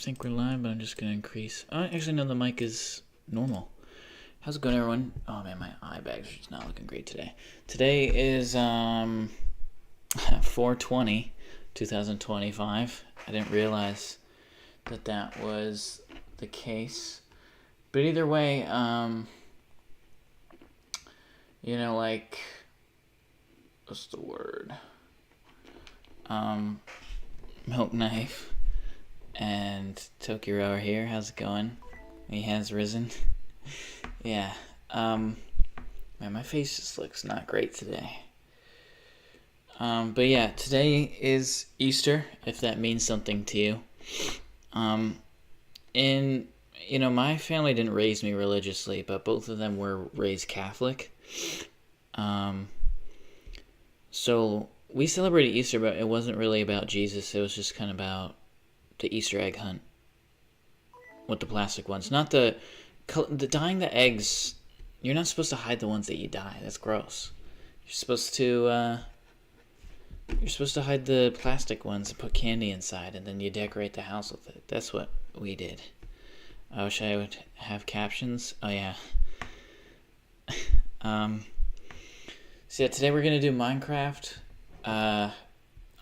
think we're live, but I'm just gonna increase. Actually, no, the mic is normal. How's it going, everyone? Oh man, my eye bags are just not looking great today. Today is 4/20, 2025. I didn't realize that was the case. But either way, like, what's the word? Milk Knife and Tokiro are here. How's it going? He has risen. Yeah. Man, my face just looks not great today. But yeah, today is Easter, if that means something to you. And, my family didn't raise me religiously, but both of them were raised Catholic. So we celebrated Easter, but it wasn't really about Jesus. It was just kind of about the Easter egg hunt with the plastic ones. Not the dyeing the eggs. You're not supposed to hide the ones that you dye. That's gross. You're supposed to hide the plastic ones and put candy inside, and then you decorate the house with it. That's what we did. I wish I would have captions. Oh yeah. So yeah, today we're gonna do Minecraft.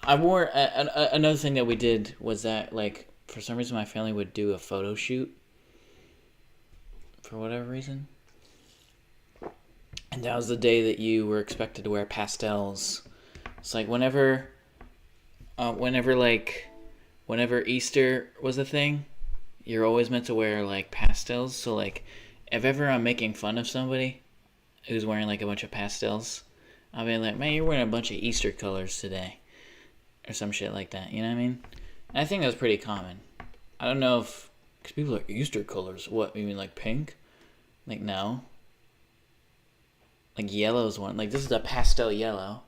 I wore another thing that we did was that, like, for some reason my family would do a photo shoot for whatever reason, and that was the day that you were expected to wear pastels. It's like whenever Easter was a thing, you're always meant to wear like pastels. So like, if ever I'm making fun of somebody who's wearing like a bunch of pastels, I'll be like, man, you're wearing a bunch of Easter colors today. Or some shit like that, you know what I mean? And I think that's pretty common. I don't know if... Because people are like, Easter colors? What, you mean like pink? Like, no. Like, yellow's one. Like, this is a pastel yellow.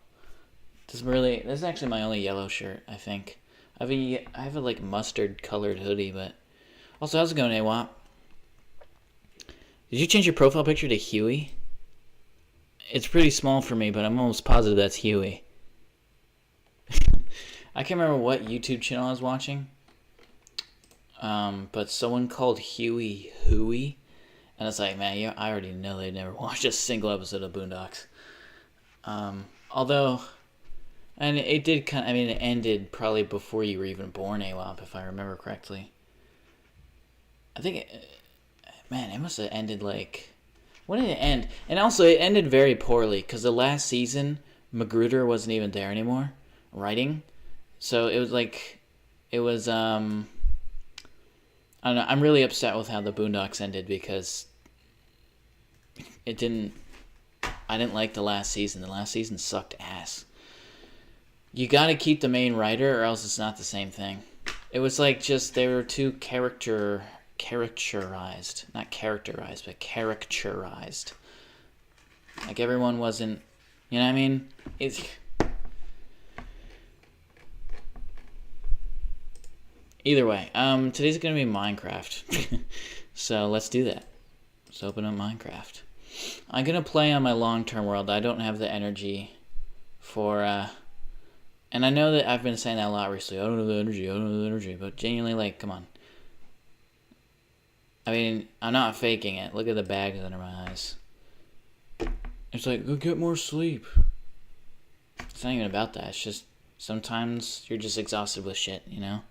This is actually my only yellow shirt, I think. I have a like, mustard-colored hoodie, but... Also, how's it going, AWAP? Did you change your profile picture to Huey? It's pretty small for me, but I'm almost positive that's Huey. I can't remember what YouTube channel I was watching, but someone called Huey Hooey, and it's like, man, I already know they never watched a single episode of Boondocks. Although, and it did it ended probably before you were even born, AWAP, if I remember correctly. I think, it must have ended like, when did it end? And also, it ended very poorly, because the last season, Magruder wasn't even there anymore, writing. So it was I don't know, I'm really upset with how the Boondocks ended because I didn't like the last season. The last season sucked ass. You gotta keep the main writer or else it's not the same thing. It was like just, they were too characterized. Not characterized, but caricaturized. Like everyone wasn't, you know what I mean? Either way, today's gonna be Minecraft. So let's do that. Let's open up Minecraft. I'm gonna play on my long-term world. I don't have the energy for, and I know that I've been saying that a lot recently. I don't have the energy, but genuinely, like, come on. I mean, I'm not faking it. Look at the bags under my eyes. It's like, go get more sleep. It's not even about that. It's just, sometimes you're just exhausted with shit, you know?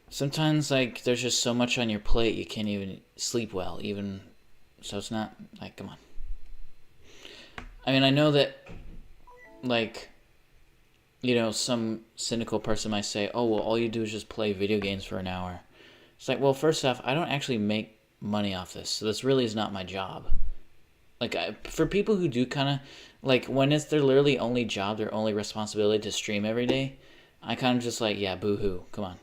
Sometimes, like, there's just so much on your plate you can't even sleep well, even, so it's not, like, come on. I mean, I know that, like, some cynical person might say, oh, well, all you do is just play video games for an hour. It's like, well, first off, I don't actually make money off this, so this really is not my job. Like, for people who do kind of, like, when it's their literally only job, their only responsibility to stream every day, I kind of just like, yeah, boo-hoo, come on.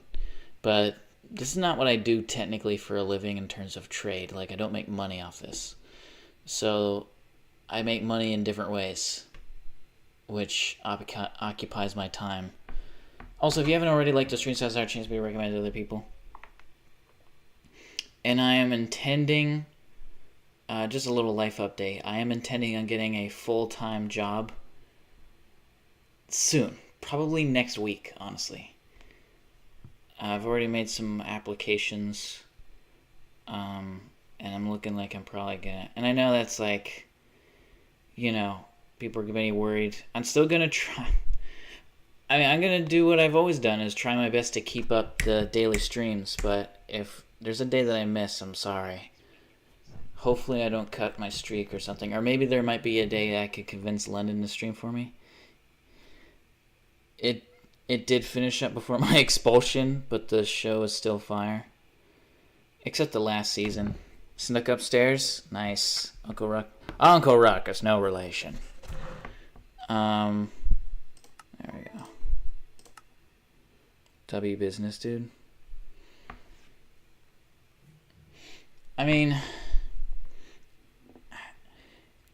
But this is not what I do technically for a living in terms of trade. Like, I don't make money off this. So, I make money in different ways, which occupies my time. Also, if you haven't already liked the stream, so that's our chance to be recommended to other people. And I am intending, just a little life update, I am intending on getting a full-time job soon. Probably next week, honestly. I've already made some applications, and I'm looking like I'm probably gonna. And I know that's like, people are getting worried. I'm still gonna try. I mean, I'm gonna do what I've always done: is try my best to keep up the daily streams. But if there's a day that I miss, I'm sorry. Hopefully, I don't cut my streak or something. Or maybe there might be a day I could convince London to stream for me. It did finish up before my expulsion, but the show is still fire. Except the last season. Snuck upstairs? Nice. Uncle Ruckus, no relation. There we go. W business, dude. I mean,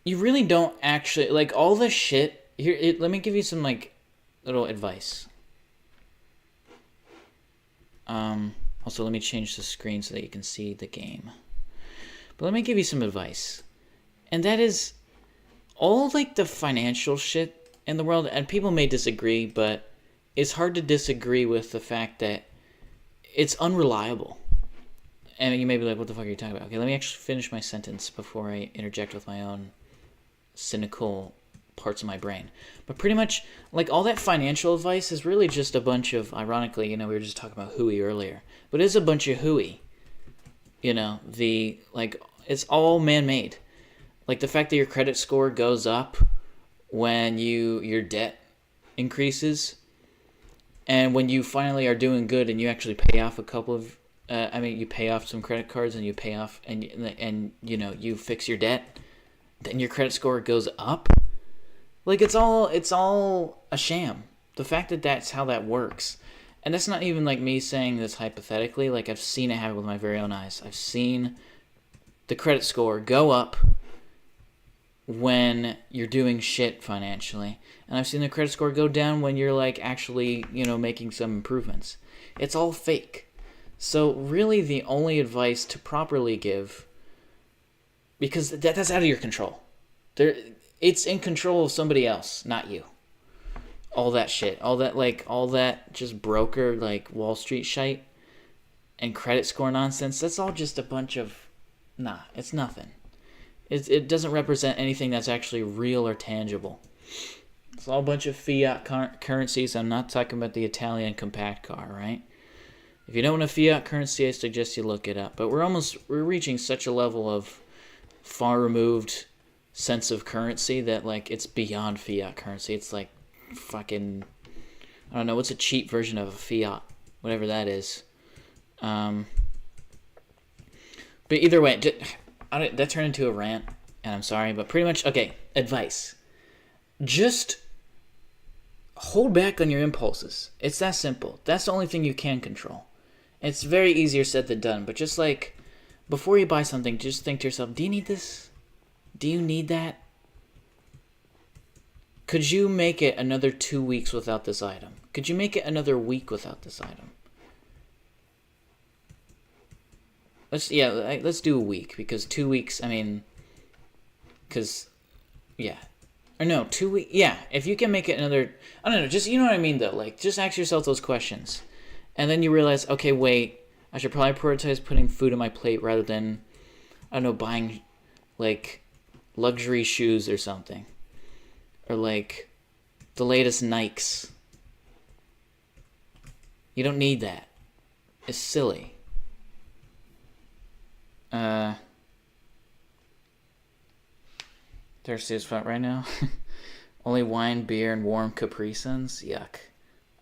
you really don't actually, like, all this shit. Here, let me give you some, like, little advice. Also, let me change the screen so that you can see the game. But let me give you some advice. And that is, all, like, the financial shit in the world, and people may disagree, but it's hard to disagree with the fact that it's unreliable. And you may be like, what the fuck are you talking about? Okay, let me actually finish my sentence before I interject with my own cynical parts of my brain. But pretty much, like, all that financial advice is really just a bunch of, ironically, we were just talking about hooey earlier, but it's a bunch of hooey. It's all man-made. Like, the fact that your credit score goes up when your debt increases, and when you finally are doing good and you actually pay off a couple of, you pay off some credit cards and you pay off, and you fix your debt, then your credit score goes up. Like, it's all a sham. The fact that that's how that works. And that's not even, like, me saying this hypothetically. Like, I've seen it happen with my very own eyes. I've seen the credit score go up when you're doing shit financially. And I've seen the credit score go down when you're, like, actually, making some improvements. It's all fake. So, really, the only advice to properly give, because that's out of your control. It's in control of somebody else, not you. All that shit. All that just broker, like, Wall Street shite and credit score nonsense, that's all just a bunch of... Nah, it's nothing. It doesn't represent anything that's actually real or tangible. It's all a bunch of fiat currencies. I'm not talking about the Italian compact car, right? If you don't know fiat currency, I suggest you look it up. But we're reaching such a level of far removed sense of currency that, like, it's beyond fiat currency. It's like fucking, I don't know, what's a cheap version of a fiat, whatever that is. But either way, that turned into a rant, and I'm sorry, but pretty much, okay, advice. Just hold back on your impulses. It's that simple. That's the only thing you can control. It's very easier said than done, but just, like, before you buy something, just think to yourself, do you need this? Do you need that? Could you make it another 2 weeks without this item? Could you make it another week without this item? Let's do a week, because 2 weeks, or no, 2 weeks, yeah, if you can make it another, I don't know, just, you know what I mean, though, like, just ask yourself those questions, and then you realize, okay, wait, I should probably prioritize putting food on my plate rather than, I don't know, buying, like, luxury shoes or something, or, like, the latest Nikes. You don't need that. It's silly. Thirsty as fuck right now. Only wine, beer, and warm Capri Suns? Yuck.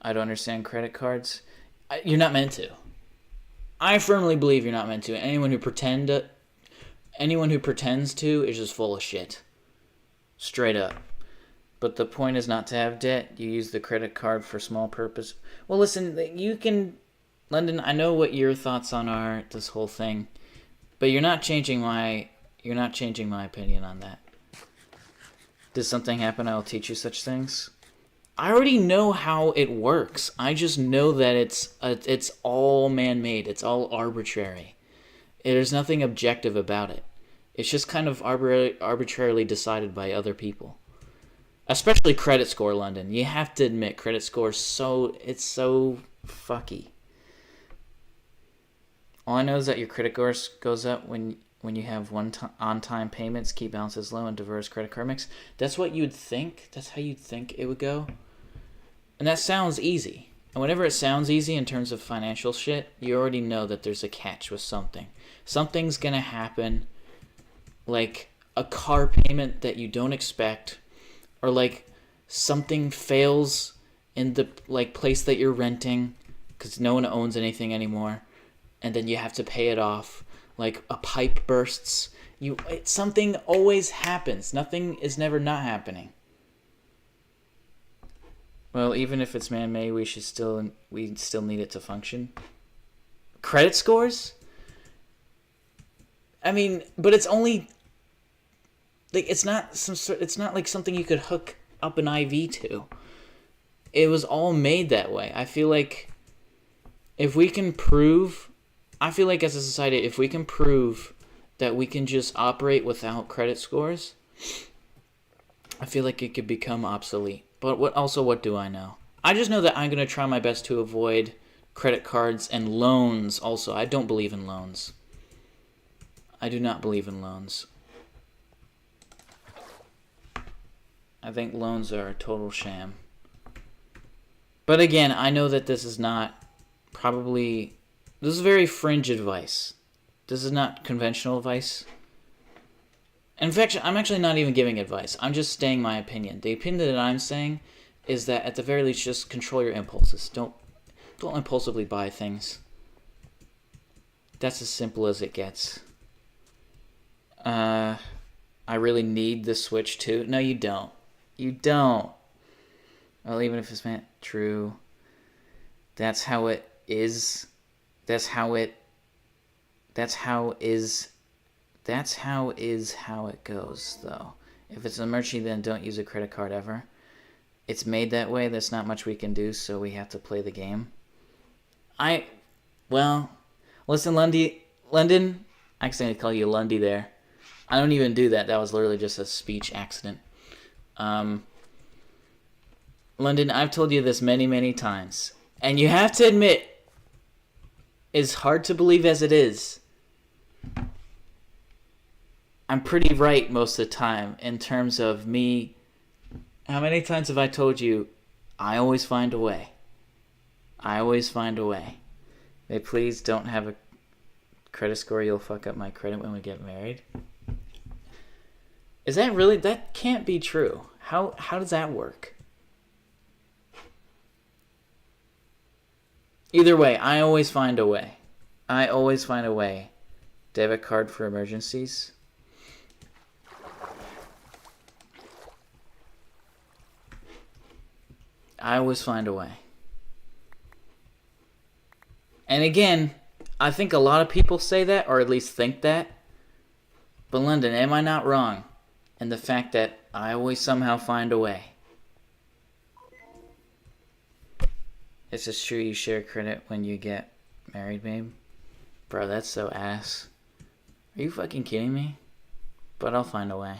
I don't understand credit cards. You're not meant to. I firmly believe you're not meant to. Anyone who pretends to is just full of shit. Straight up. But the point is not to have debt. You use the credit card for small purpose. Well, listen, you can... London, I know what your thoughts on this whole thing, but you're not changing my opinion on that. Does something happen, I'll teach you such things? I already know how it works. I just know that it's all man-made. It's all arbitrary. There's nothing objective about it. It's just kind of arbitrarily decided by other people. Especially credit score, London. You have to admit, credit score it's so fucky. All I know is that your credit score goes up when you have on-time payments, keep balances low, and diverse credit card mix. That's what you'd think. That's how you'd think it would go. And that sounds easy. And whenever it sounds easy in terms of financial shit, you already know that there's a catch with something. Something's gonna happen, like a car payment that you don't expect, or like something fails in the like place that you're renting because no one owns anything anymore, and then you have to pay it off. Like a pipe bursts. Something always happens. Nothing is never not happening. Well, even if it's man-made, we still need it to function. Credit scores? I mean, but it's only like it's not like something you could hook up an IV to. It was all made that way. I feel like if we can prove, as a society, if we can prove that we can just operate without credit scores, I feel like it could become obsolete. But what do I know? I just know that I'm going to try my best to avoid credit cards and loans also. I don't believe in loans. I do not believe in loans. I think loans are a total sham. But again, I know that this is not probably... This is very fringe advice. This is not conventional advice. In fact, I'm actually not even giving advice. I'm just stating my opinion. The opinion that I'm saying is that at the very least, just control your impulses. Don't impulsively buy things. That's as simple as it gets. I really need the Switch too. No, you don't. You don't. Well, even if it's meant true, that's how it is. That's how it goes, though. If it's an emergency, then don't use a credit card ever. It's made that way. There's not much we can do, so we have to play the game. Listen, London, I accidentally call you Lundy there. I don't even do that. That was literally just a speech accident. London, I've told you this many, many times. And you have to admit, as hard to believe as it is, I'm pretty right most of the time in terms of me. How many times have I told you, I always find a way. I always find a way. May please don't have a credit score. You'll fuck up my credit when we get married. Is that really? That can't be true. How does that work? Either way, I always find a way. I always find a way. Debit card for emergencies. I always find a way. And again, I think a lot of people say that, or at least think that. But London, am I not wrong in the fact that I always somehow find a way? It's just true you share credit when you get married, babe? Bro, that's so ass. Are you fucking kidding me? But I'll find a way.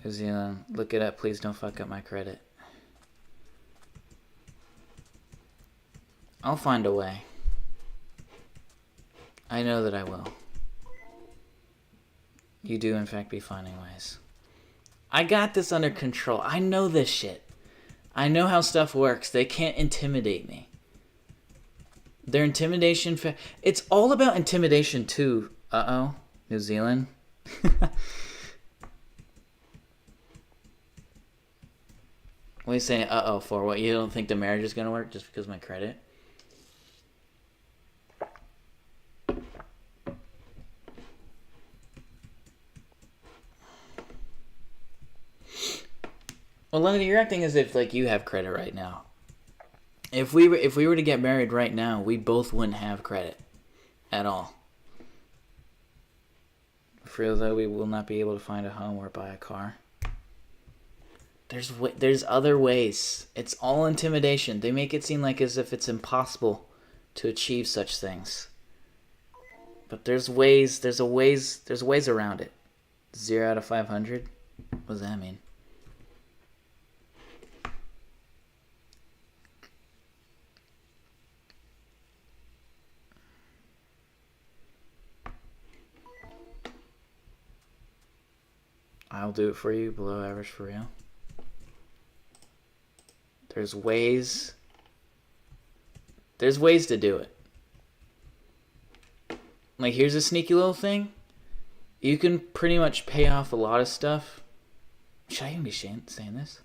New Zealand, look it up. Please don't fuck up my credit. I'll find a way. I know that I will. You do, in fact, be finding ways. I got this under control. I know this shit. I know how stuff works. They can't intimidate me. Their intimidation... It's all about intimidation, too. Uh-oh. New Zealand. What are you saying uh-oh for? What, you don't think the marriage is going to work just because of my credit? Well, Lenny, you're acting as if like you have credit right now. If we were to get married right now, we both wouldn't have credit at all. For real though, we will not be able to find a home or buy a car. There's other ways. It's all intimidation. They make it seem like as if it's impossible to achieve such things. But there's ways around it. 0 out of 500? What does that mean? I'll do it for you, below average for real. There's ways to do it. Like, here's a sneaky little thing. You can pretty much pay off a lot of stuff. Should I even be saying this?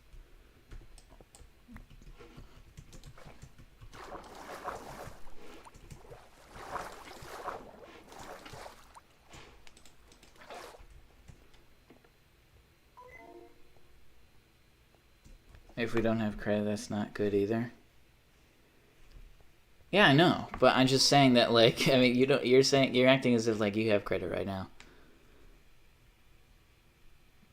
If we don't have credit, that's not good either. Yeah, I know, but I'm just saying that, like, I mean, you're acting as if, like, you have credit right now.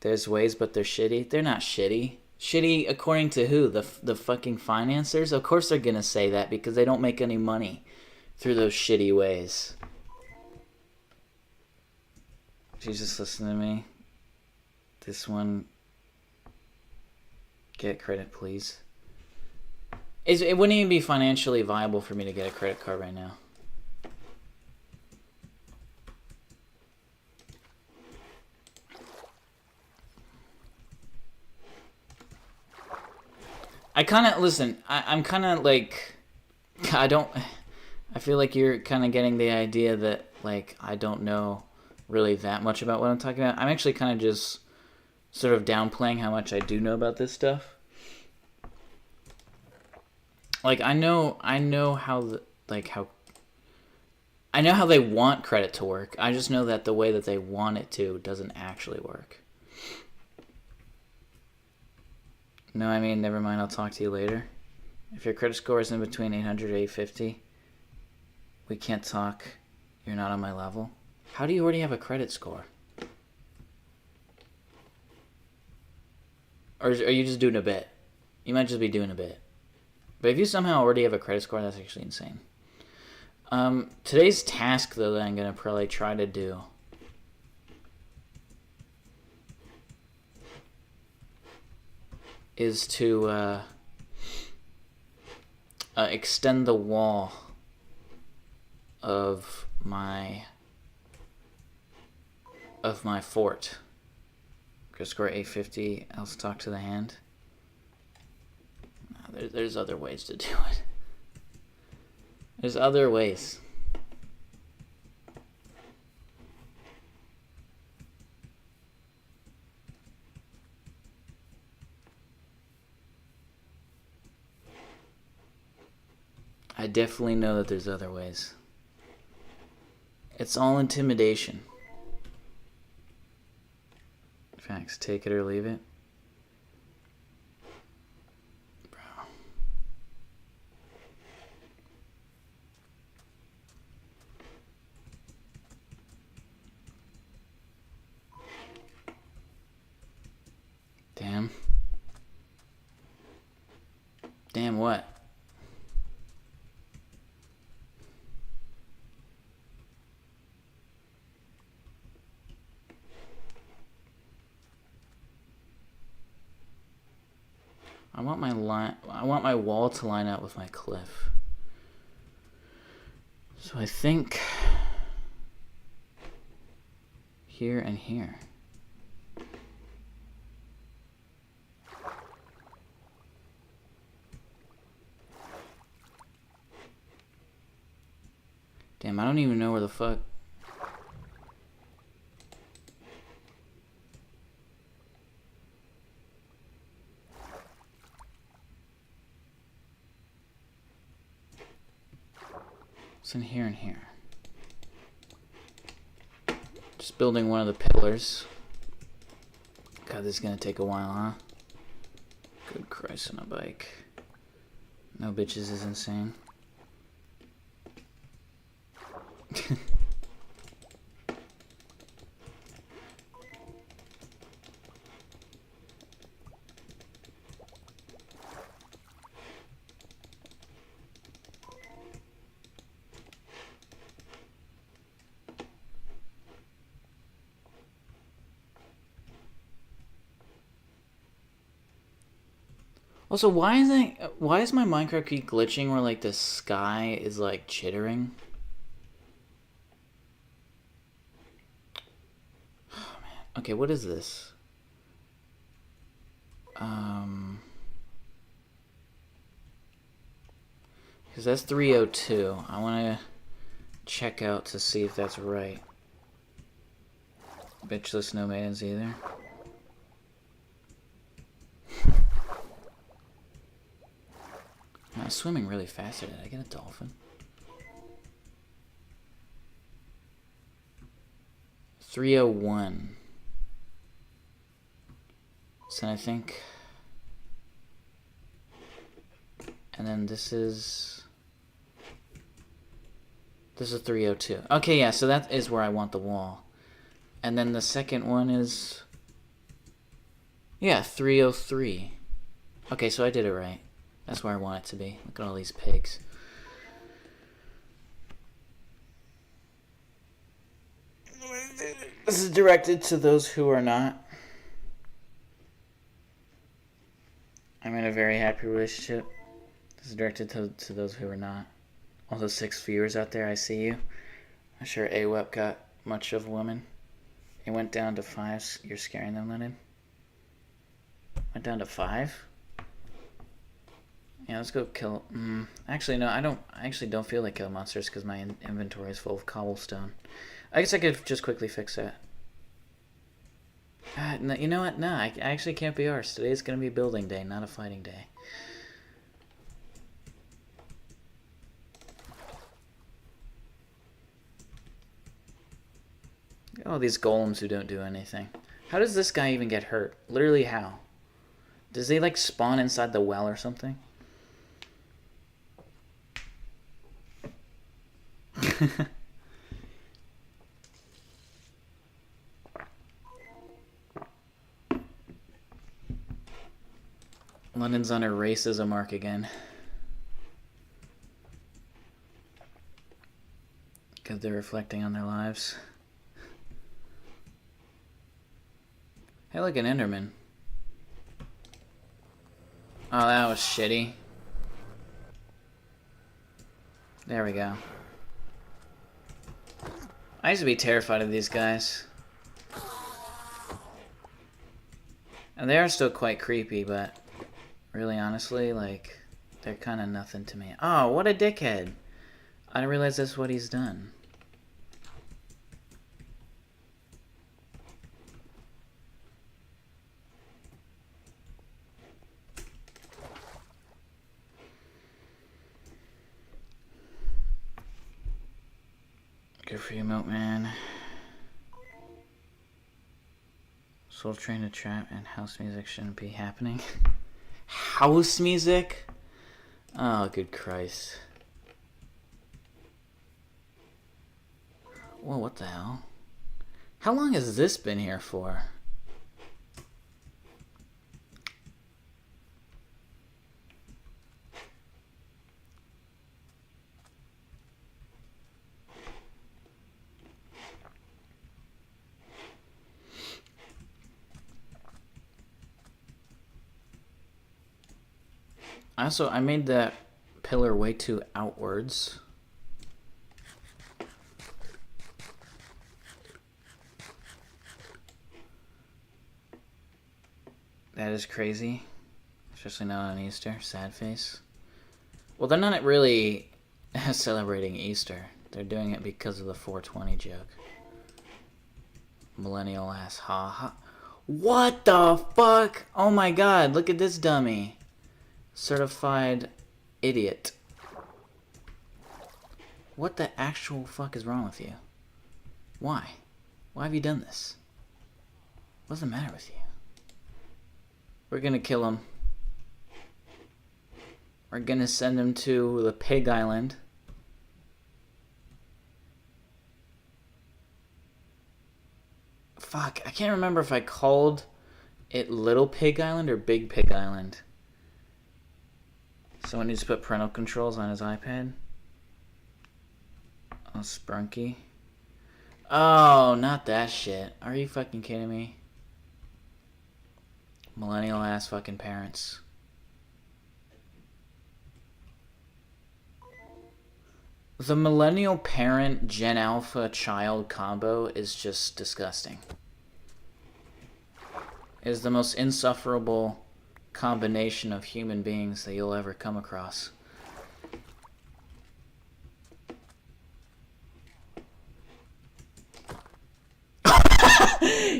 There's ways, but they're shitty. They're not shitty. Shitty according to who? The fucking financiers? Of course they're gonna say that because they don't make any money through those shitty ways. Jesus, listen to me. This one. Get credit, please. It wouldn't even be financially viable for me to get a credit card right now. I kind of, listen, I'm kind of like, I feel like you're kind of getting the idea that, like, I don't know really that much about what I'm talking about. I'm actually kind of just sort of downplaying how much I do know about this stuff. Like, I know how they want credit to work. I just know that the way that they want it to doesn't actually work. No, I mean, never mind, I'll talk to you later. If your credit score is in between 800 and 850, we can't talk. You're not on my level. How do you already have a credit score? Or are you just doing a bit? You might just be doing a bit. But if you somehow already have a credit score, that's actually insane. Today's task, though, that I'm going to probably try to do is to extend the wall of my fort. Go score 850, else talk to the hand. No, there's other ways to do it. There's other ways. I definitely know that there's other ways. It's all intimidation. Facts, take it or leave it. Bro. Damn. Damn what? I want my wall to line up with my cliff. So I think here and here. Damn, I don't even know where the fuck. It's in here and here. Just building one of the pillars. God, this is gonna take a while, huh? Good Christ on a bike. No bitches is insane. Also, why is my Minecraft keep glitching where, like, the sky is, like, chittering? Oh, man. Okay, what is this? Because that's 302. I want to check out to see if that's right. Bitchless no maidens either. I was swimming really fast. Did I get a dolphin? 301. So I think... And then this is 302. Okay, yeah, so that is where I want the wall. And then the second one is... Yeah, 303. Okay, so I did it right. That's where I want it to be. Look at all these pigs. This is directed to those who are not. I'm in a very happy relationship. This is directed to those who are not. All those 6 viewers out there, I see you. I'm sure AWEP got much of a woman. It went down to 5. You're scaring them, Lennon? Went down to 5? Yeah, let's go kill... Actually, no, I actually don't feel like killing monsters because my inventory is full of cobblestone. I guess I could just quickly fix that. No, you know what? No, I actually can't be arsed. Today's going to be building day, not a fighting day. Oh, these golems who don't do anything. How does this guy even get hurt? Literally how? Does he like spawn inside the well or something? London's on her racism mark again. Because they're reflecting on their lives. Hey, look, an Enderman. Oh, that was shitty. There we go. I used to be terrified of these guys. And they are still quite creepy, but really honestly, like, they're kind of nothing to me. Oh, what a dickhead. I didn't realize that's what he's done. Good for you, Milkman. Soul Train to Trap and house music shouldn't be happening. House music? Oh, good Christ. Whoa, what the hell? How long has this been here for? I made that pillar way too outwards. That is crazy. Especially not on Easter. Sad face. Well, they're not really celebrating Easter. They're doing it because of the 420 joke. Millennial ass. Ha ha. What the fuck? Oh my god, look at this dummy. Certified idiot. What the actual fuck is wrong with you? Why? Why have you done this? What's the matter with you? We're gonna kill him. We're gonna send him to the Pig Island. Fuck, I can't remember if I called it Little Pig Island or Big Pig Island. Someone needs to put parental controls on his iPad. Oh, Sprunky. Oh, not that shit. Are you fucking kidding me? Millennial ass fucking parents. The millennial parent Gen Alpha child combo is just disgusting. It is the most insufferable combination of human beings that you'll ever come across.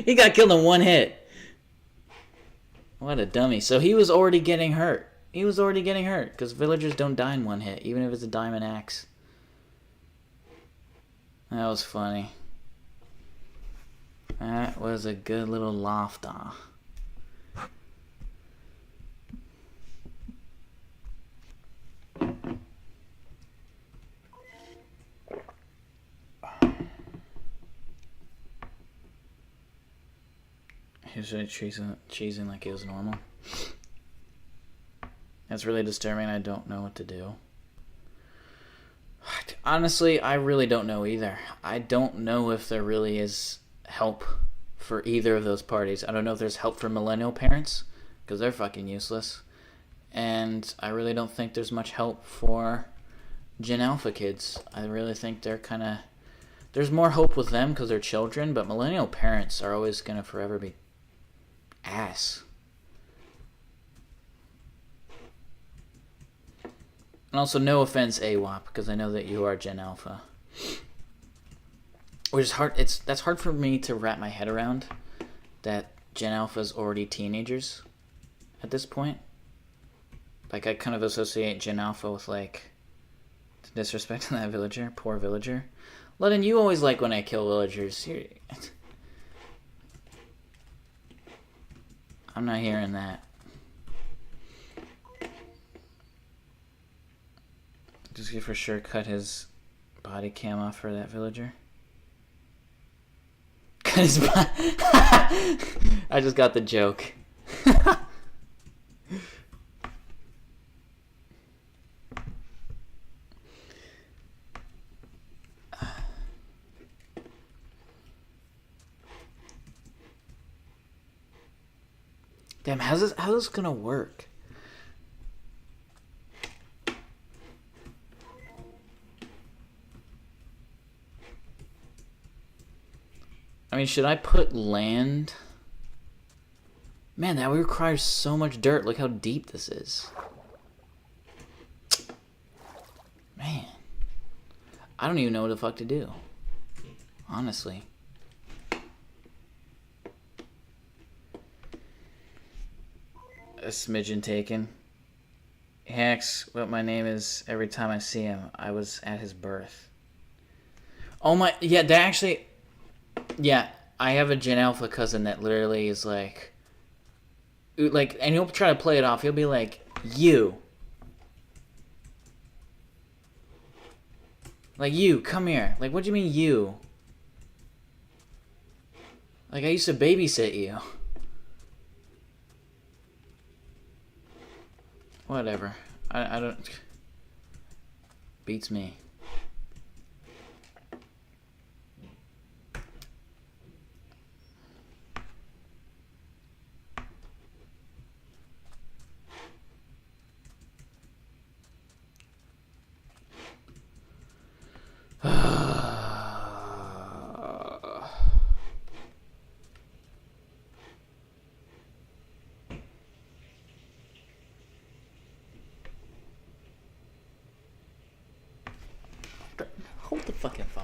He got killed in one hit. What a dummy. So he was already getting hurt. He was already getting hurt, because villagers don't die in one hit, even if it's a diamond axe. That was funny. That was a good little loft off. He was really cheesing like it was normal. That's really disturbing. I don't know what to do. Honestly, I really don't know either. I don't know if there really is help for either of those parties. I don't know if there's help for millennial parents, because they're fucking useless. And I really don't think there's much help for Gen Alpha kids. I really think they're kind of... There's more hope with them because they're children, but millennial parents are always going to forever be ass. And also, no offense, AWAP, because I know that you are Gen Alpha. Which is hard. That's hard for me to wrap my head around, that Gen Alpha's already teenagers at this point. Like, I kind of associate Gen Alpha with, like, disrespect to that villager. Poor villager. Ludden, you always like when I kill villagers. I'm not hearing that. Just for sure cut his body cam off for that villager. Cut his body. I just got the joke. Damn, how's this gonna work? I mean, should I put land? Man, that requires so much dirt. Look how deep this is. Man. I don't even know what the fuck to do. Honestly. A smidgen taken. He asks what my name is every time I see him. I was at his birth. Oh my... Yeah, that actually... Yeah, I have a Gen Alpha cousin that literally is like, and he'll try to play it off. He'll be like, you. Like, you, come here. Like, what do you mean, you? Like, I used to babysit you. Whatever. I don't... Beats me. Hold the fucking phone.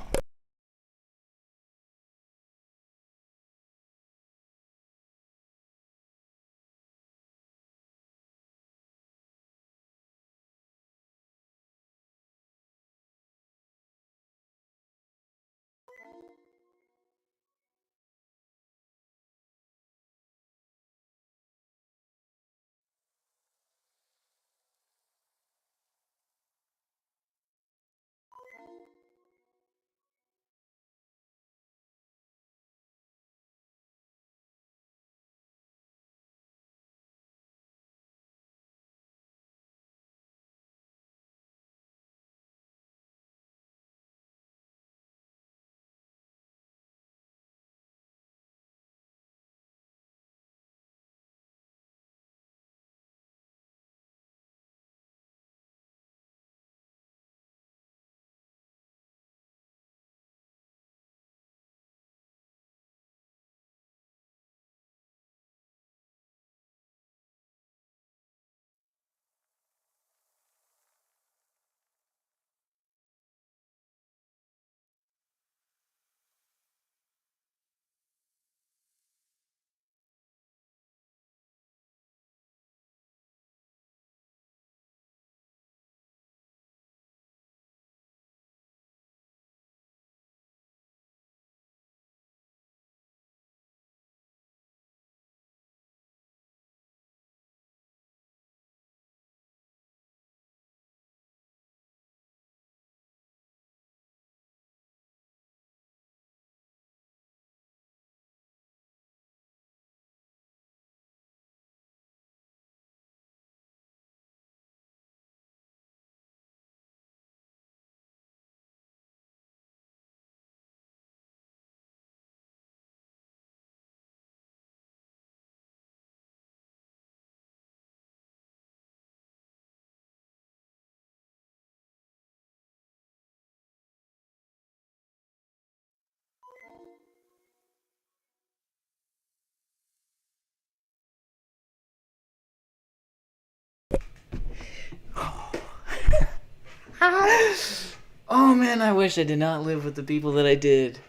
Oh man, I wish I did not live with the people that I did.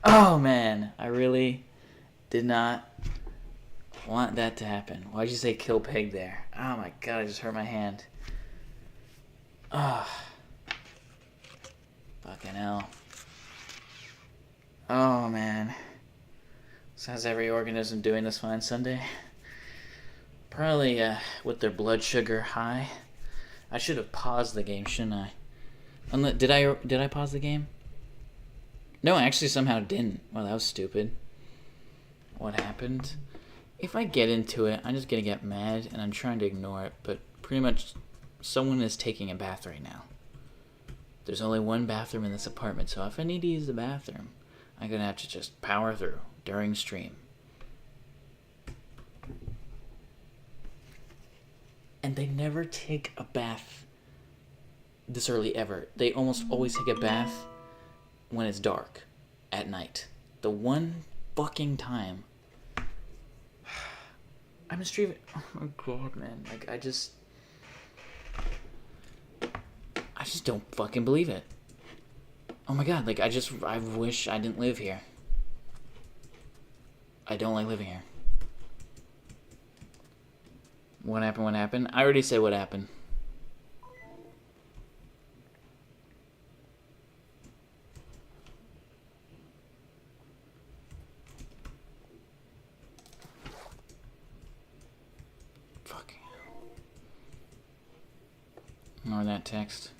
Oh man, I really did not want that to happen. Why'd you say kill pig there? Oh my god, I just hurt my hand. Ah. Oh. Fucking hell. Oh man. So how's every organism doing this fine Sunday? Probably with their blood sugar high. I should have paused the game, shouldn't I? Did I pause the game? No, I actually somehow didn't. Well, that was stupid. What happened? If I get into it, I'm just gonna get mad, and I'm trying to ignore it, but pretty much someone is taking a bath right now. There's only one bathroom in this apartment, so if I need to use the bathroom, I'm gonna have to just power through during stream. And they never take a bath this early ever. They almost always take a bath when it's dark at night. The one fucking time I'm streaming. Oh my god, man. Like, I just don't fucking believe it. Oh my god, like, I wish I didn't live here. I don't like living here. What happened? I already said what happened. Fucking hell. Ignore that text.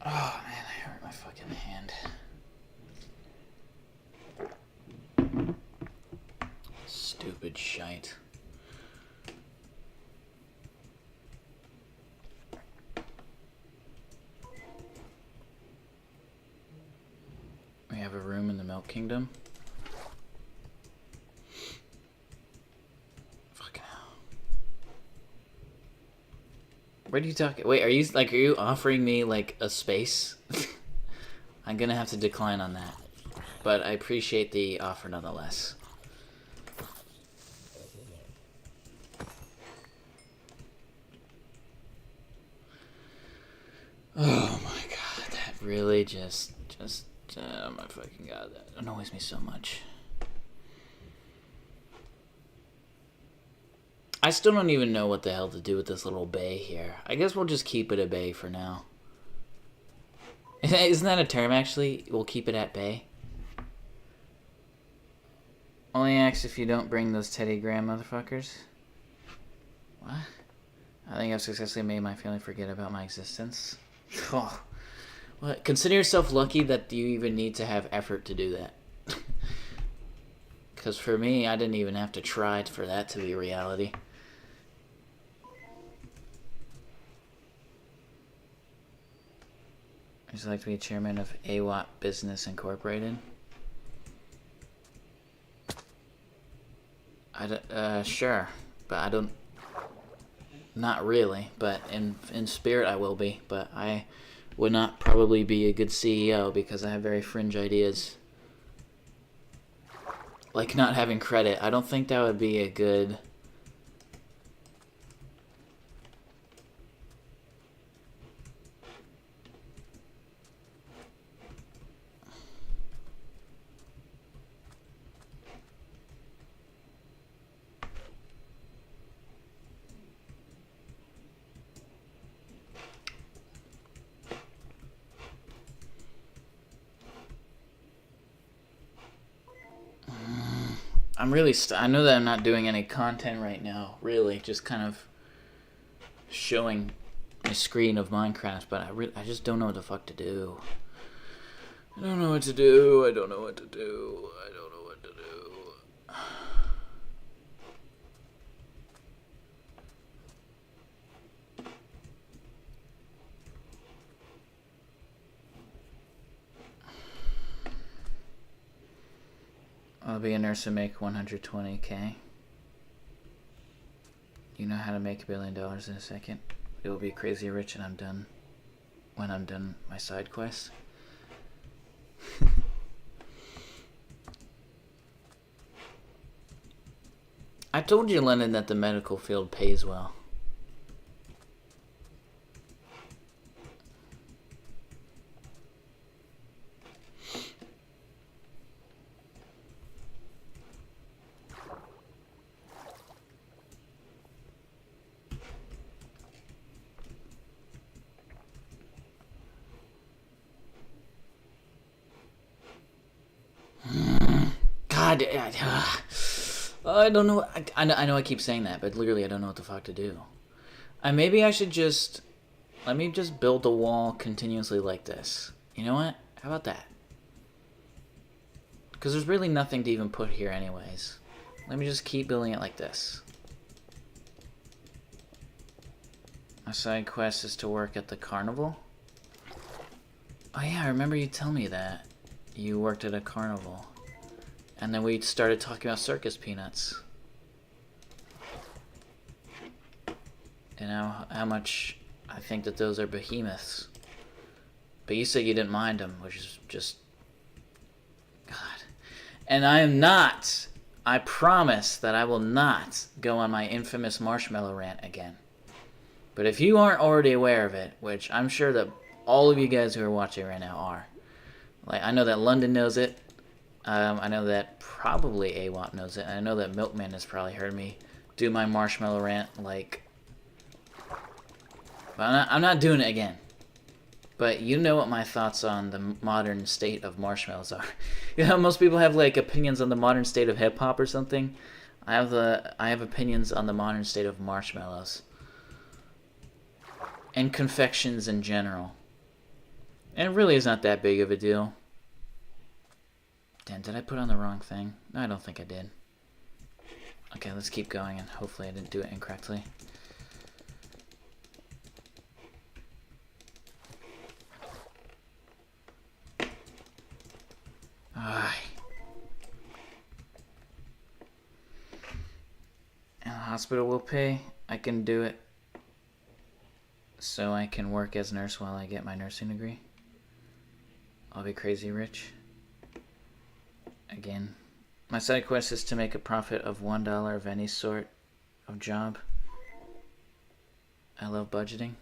Oh man, I hurt my fucking hand. Stupid shite. We have a room in the Milk Kingdom. Fucking hell. Where do you talk? Wait, are you offering me like a space? I'm gonna have to decline on that. But I appreciate the offer nonetheless. Oh my god, that really just oh my fucking god, that annoys me so much. I still don't even know what the hell to do with this little bay here. I guess we'll just keep it a bay for now. Isn't that a term, actually? We'll keep it at bay. Only ask if you don't bring those Teddy Graham motherfuckers. What? I think I've successfully made my family forget about my existence. Oh. Well, consider yourself lucky that you even need to have effort to do that. Because for me, I didn't even have to try for that to be a reality. Would you like to be chairman of AWAT Business Incorporated? Sure, but I don't. Not really, but in spirit I will be. But I would not probably be a good CEO because I have very fringe ideas. Like not having credit. I don't think that would be a good. I'm really. I know that I'm not doing any content right now. Really, just kind of showing my screen of Minecraft, but I just don't know what the fuck to do. I don't know what to do. I don't know what to do. I don't know what to do. I'll be a nurse and make 120K. You know how to make $1 billion in a second. It will be crazy rich and I'm done. When I'm done my side quest. I told you, Lennon, that the medical field pays well. God, I don't know. I know I keep saying that, but literally I don't know what the fuck to do. Maybe I should just... Let me just build the wall continuously like this. You know what? How about that? Because there's really nothing to even put here anyways. Let me just keep building it like this. My side quest is to work at the carnival. Oh yeah, I remember you telling me that. You worked at a carnival. And then we started talking about circus peanuts. And how much I think that those are behemoths. But you said you didn't mind them, which is just... God. And I am not... I promise that I will not go on my infamous marshmallow rant again. But if you aren't already aware of it, which I'm sure that all of you guys who are watching right now are. Like, I know that London knows it. I know that probably AWAP knows it. And I know that Milkman has probably heard me do my marshmallow rant, like... But I'm not doing it again. But you know what my thoughts on the modern state of marshmallows are. You know, most people have like opinions on the modern state of hip hop or something. I have opinions on the modern state of marshmallows and confections in general. And it really is not that big of a deal. Damn, did I put on the wrong thing? No, I don't think I did. Okay, let's keep going, and hopefully I didn't do it incorrectly. And the hospital will pay. I can do it so I can work as a nurse while I get my nursing degree. I'll be crazy rich. Again. My side quest is to make a profit of $1 of any sort of job. I love budgeting.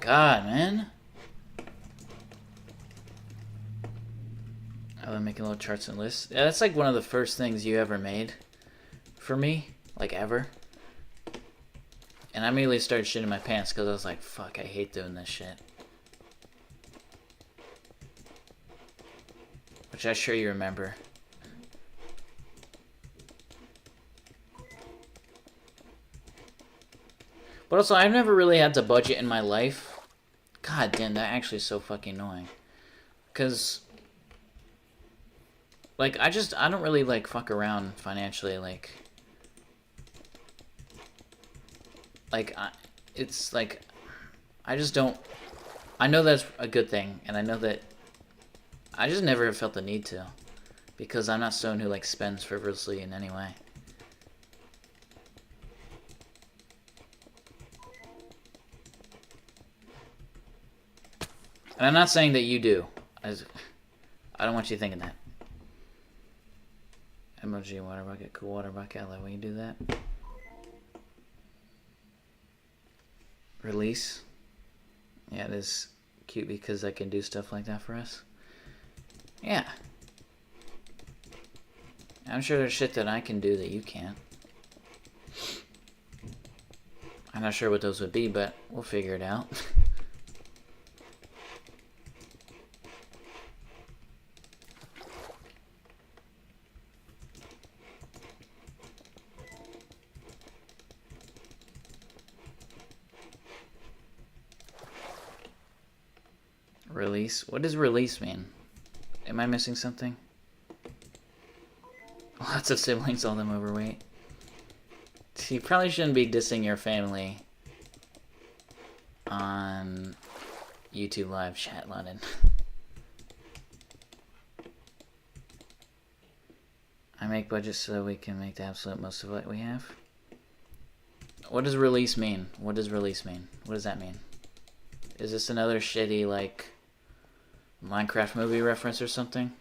God, man. I've been making little charts and lists. Yeah, that's like one of the first things you ever made for me. Like, ever. And I immediately started shitting my pants because I was like, fuck, I hate doing this shit. Which I'm sure you remember. But also, I've never really had to budget in my life. God damn, that actually is so fucking annoying. Because, like, I don't really, like, fuck around financially, like, it's, like, I just don't, I know that's a good thing, and I know that, I just never have felt the need to, because I'm not someone who, like, spends frivolously in any way. And I'm not saying that you do. I don't want you thinking that. Emoji, water bucket, cool water bucket. I love when you do that. Release. Yeah, it is cute because I can do stuff like that for us. Yeah. I'm sure there's shit that I can do that you can't. I'm not sure what those would be, but we'll figure it out. Release? What does release mean? Am I missing something? Lots of siblings, all them overweight. You probably shouldn't be dissing your family on YouTube live chat, London. I make budgets so we can make the absolute most of what we have. What does release mean? What does release mean? What does that mean? Is this another shitty, like, Minecraft movie reference or something?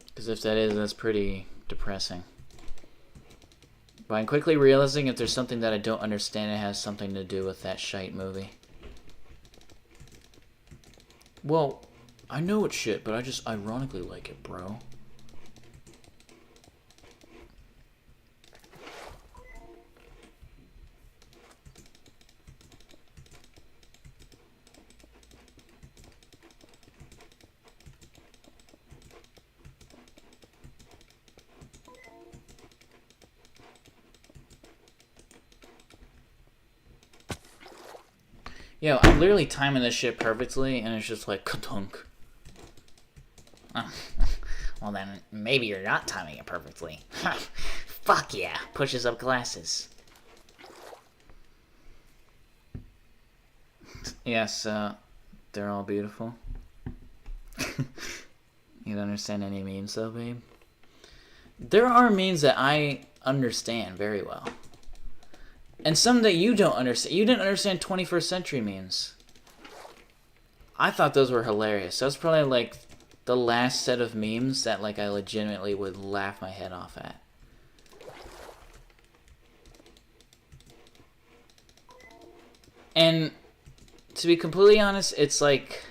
Because if that is, that's pretty depressing. But I'm quickly realizing if there's something that I don't understand, it has something to do with that shite movie. Well, I know it's shit, but I just ironically like it, bro. Yo, I'm literally timing this shit perfectly, and it's just like, ka-dunk. Well then, maybe you're not timing it perfectly. Fuck yeah, pushes up glasses. Yes, they're all beautiful. You don't understand any memes though, babe? There are memes that I understand very well. And some that you don't understand. You didn't understand 21st century memes. I thought those were hilarious. That was probably like the last set of memes that like I legitimately would laugh my head off at. And to be completely honest, it's like...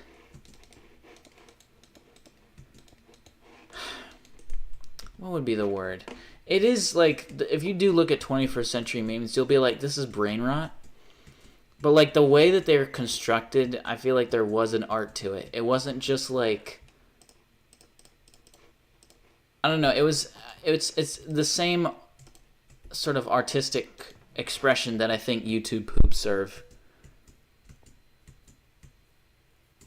what would be the word? It is like, if you do look at 21st century memes, you'll be like, this is brain rot. But like the way that they're constructed, I feel like there was an art to it. It wasn't just like... I don't know, it's the same sort of artistic expression that I think YouTube poops serve.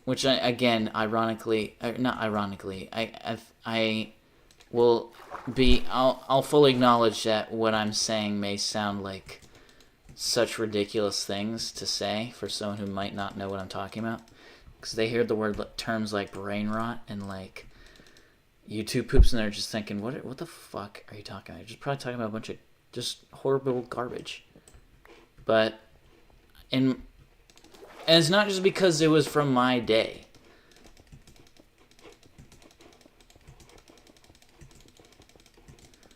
Which, again, ironically, not ironically, I will be, I'll fully acknowledge that what I'm saying may sound like such ridiculous things to say for someone who might not know what I'm talking about. Because they hear the word, terms like brain rot and like YouTube poops, and they're just thinking, what the fuck are you talking about? You're just probably talking about a bunch of just horrible garbage. But, and it's not just because it was from my day.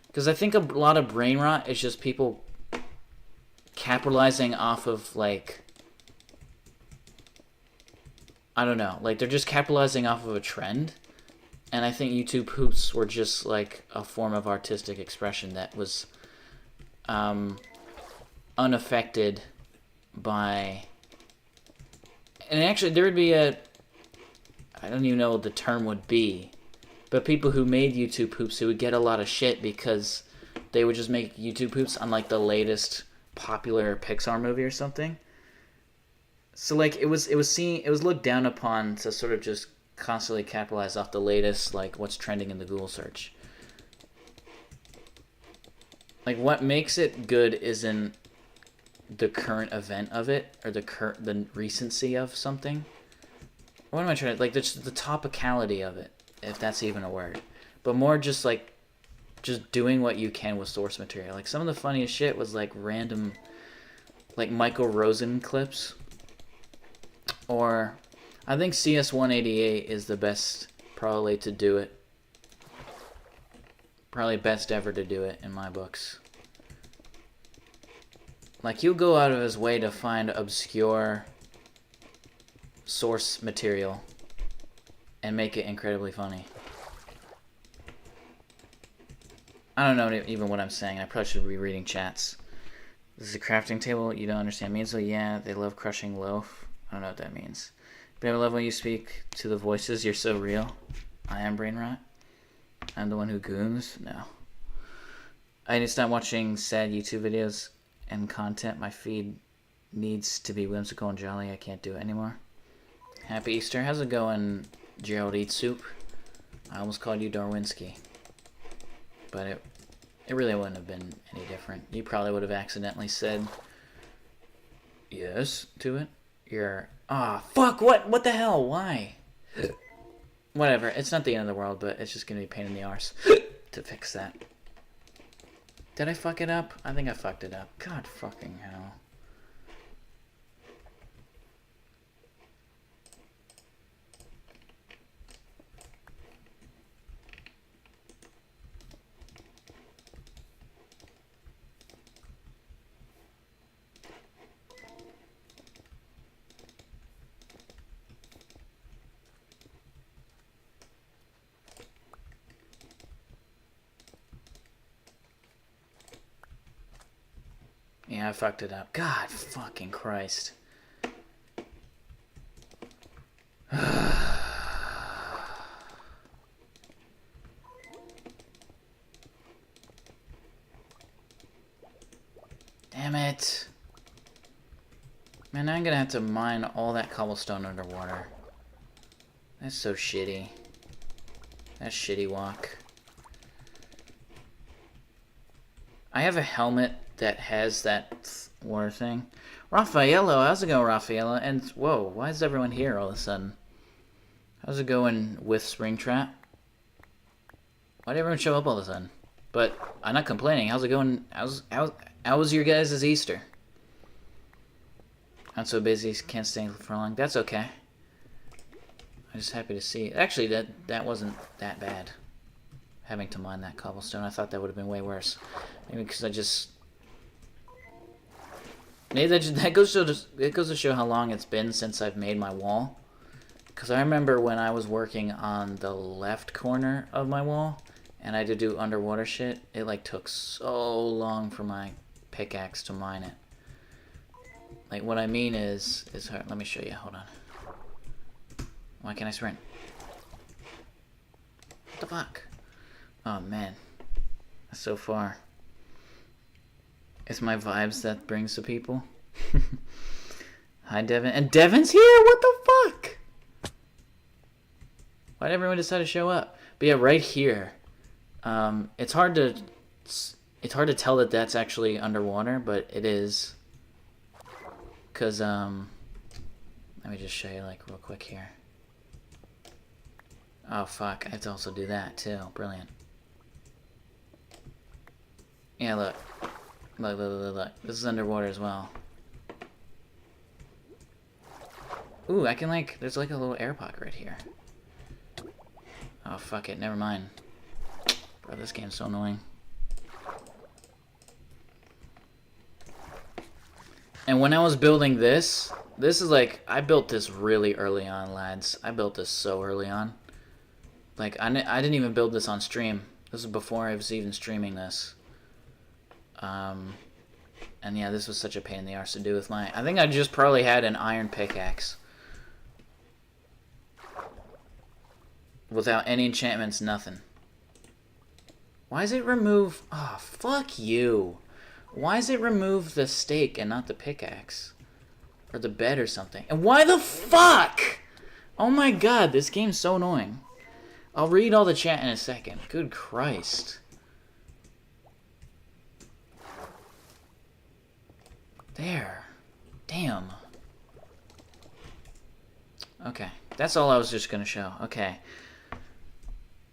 Because I think a lot of brain rot is just people capitalizing off of, like... I don't know. Like, they're just capitalizing off of a trend. And I think YouTube poops were just, like, a form of artistic expression that was unaffected by... And actually, there would be a... I don't even know what the term would be. But people who made YouTube poops who would get a lot of shit because they would just make YouTube poops on, like, the latest popular Pixar movie or something. So, like, it was looked down upon to sort of just constantly capitalize off the latest, like, what's trending in the Google search. Like, what makes it good isn't the current event of it, or the recency of something. What am I trying to... like, the topicality of it, if that's even a word. But more just, like, just doing what you can with source material. Like, some of the funniest shit was, like, random, like, Michael Rosen clips. Or, I think CS188 is the best, probably, to do it. Probably best ever to do it, in my books. Like, he'll go out of his way to find obscure source material and make it incredibly funny. I don't know even what I'm saying. I probably should be reading chats. This is a crafting table. You don't understand means? So yeah, they love crushing loaf. I don't know what that means. But I love when you speak to the voices. You're so real. I am brain rot. I'm the one who goons. No. I need to stop watching sad YouTube videos and content. My feed needs to be whimsical and jolly. I can't do it anymore. Happy Easter. How's it going, Gerald Eats Soup? I almost called you Darwinski. But it really wouldn't have been any different. You probably would have accidentally said yes to it. You're... ah, fuck, what the hell? Why? Whatever, it's not the end of the world, but it's just gonna be a pain in the arse to fix that. Did I fuck it up? I think I fucked it up. God fucking hell. Yeah, I fucked it up. God fucking Christ. Damn it. Man, I'm gonna have to mine all that cobblestone underwater. That's so shitty. That's shitty walk. I have a helmet that has that water thing. Raffaello, how's it going, Raffaello? And, whoa, why is everyone here all of a sudden? How's it going with Springtrap? Why did everyone show up all of a sudden? But I'm not complaining. How's it going? How was your guys' Easter? I'm so busy, can't stay for long. That's okay. I'm just happy to see it. Actually, that wasn't that bad. Having to mine that cobblestone. I thought that would have been way worse. Maybe because I just... Maybe that goes to show how long it's been since I've made my wall. Because I remember when I was working on the left corner of my wall, and I had to do underwater shit, it like took so long for my pickaxe to mine it. Like what I mean is hard. Let me show you. Hold on. Why can't I sprint? What the fuck? Oh man, that's so far. It's my vibes that brings the people. Hi Devin, and Devin's here. What the fuck? Why did everyone decide to show up? But yeah, right here. It's hard to tell that that's actually underwater, but it is. Cause let me just show you like real quick here. Oh fuck, I have to also do that too. Brilliant. Yeah, look. Look. This is underwater as well. Ooh, I can like, there's like a little air pocket right here. Oh fuck it, never mind. Bro, this game's so annoying. And when I was building this is like, I built this really early on, lads. I built this so early on. Like, I didn't even build this on stream. This is before I was even streaming this. And yeah, this was such a pain in the arse to do with my... I think I just probably had an iron pickaxe. Without any enchantments, nothing. Why does it remove... Oh, fuck you. Why does it remove the stake and not the pickaxe? Or the bed or something? And why the fuck? Oh my god, this game's so annoying. I'll read all the chat in a second. Good Christ. There. Damn. Okay. That's all I was just gonna show. Okay.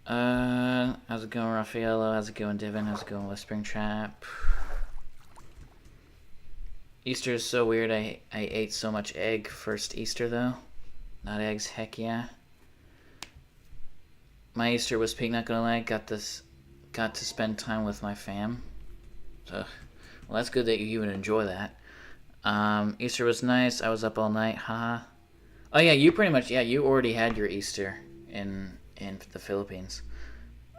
How's it going, Raffaello? How's it going, Devin? How's it going with Springtrap? Easter is so weird. I ate so much egg first Easter, though. Not eggs, heck yeah. My Easter was peak, not gonna lie. Got to spend time with my fam. So, well, that's good that you even enjoy that. Easter was nice. I was up all night. Haha. Oh yeah, you pretty much, yeah, you already had your Easter in the Philippines.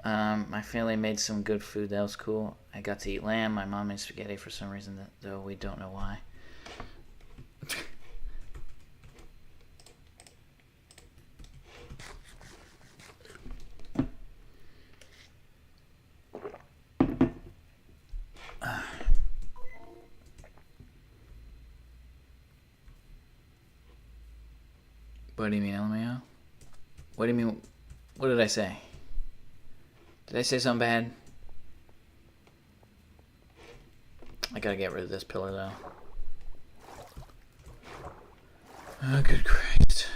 My family made some good food. That was cool. I got to eat lamb. My mom made spaghetti for some reason, though we don't know why. What do you mean, LMAO? What do you mean? What did I say? Did I say something bad? I gotta get rid of this pillar, though. Oh, good Christ.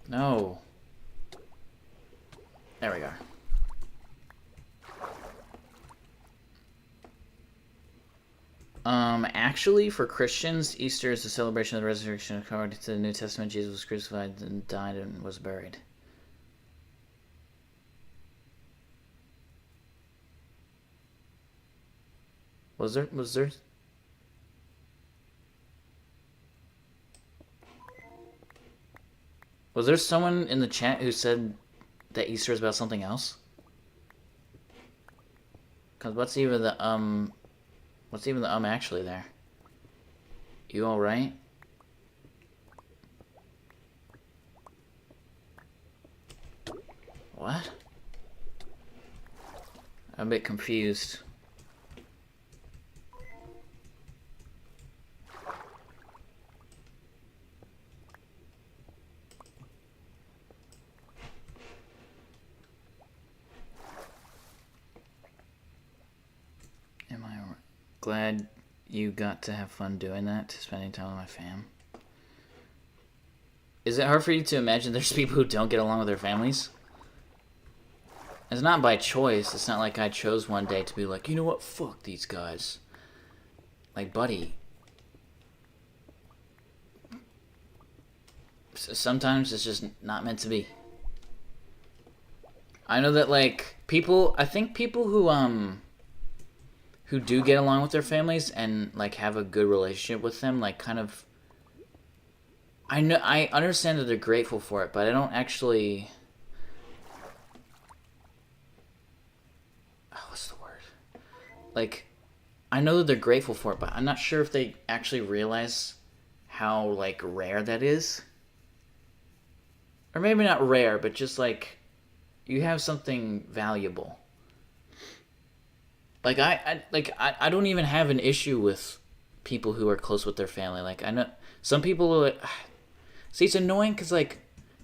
No. There we go. Actually, for Christians, Easter is a celebration of the resurrection. According to the New Testament, Jesus was crucified and died and was buried. Was there someone in the chat who said that Easter is about something else? Cause what's even the actually there? You alright? What? I'm a bit confused. Am I glad you got to have fun doing that, spending time with my fam? Is it hard for you to imagine there's people who don't get along with their families? It's not by choice. It's not like I chose one day to be like, you know what, fuck these guys. Like, buddy. Sometimes it's just not meant to be. I know that, like, I think people who do get along with their families and, like, have a good relationship with them, like, kind of... I understand that they're grateful for it, but I don't actually... what's the word? Like, I know that they're grateful for it, but I'm not sure if they actually realize how, like, rare that is. Or maybe not rare, but just, like, you have something valuable. Like, I don't even have an issue with people who are close with their family. Like, I know some people are like... See, it's annoying because, like,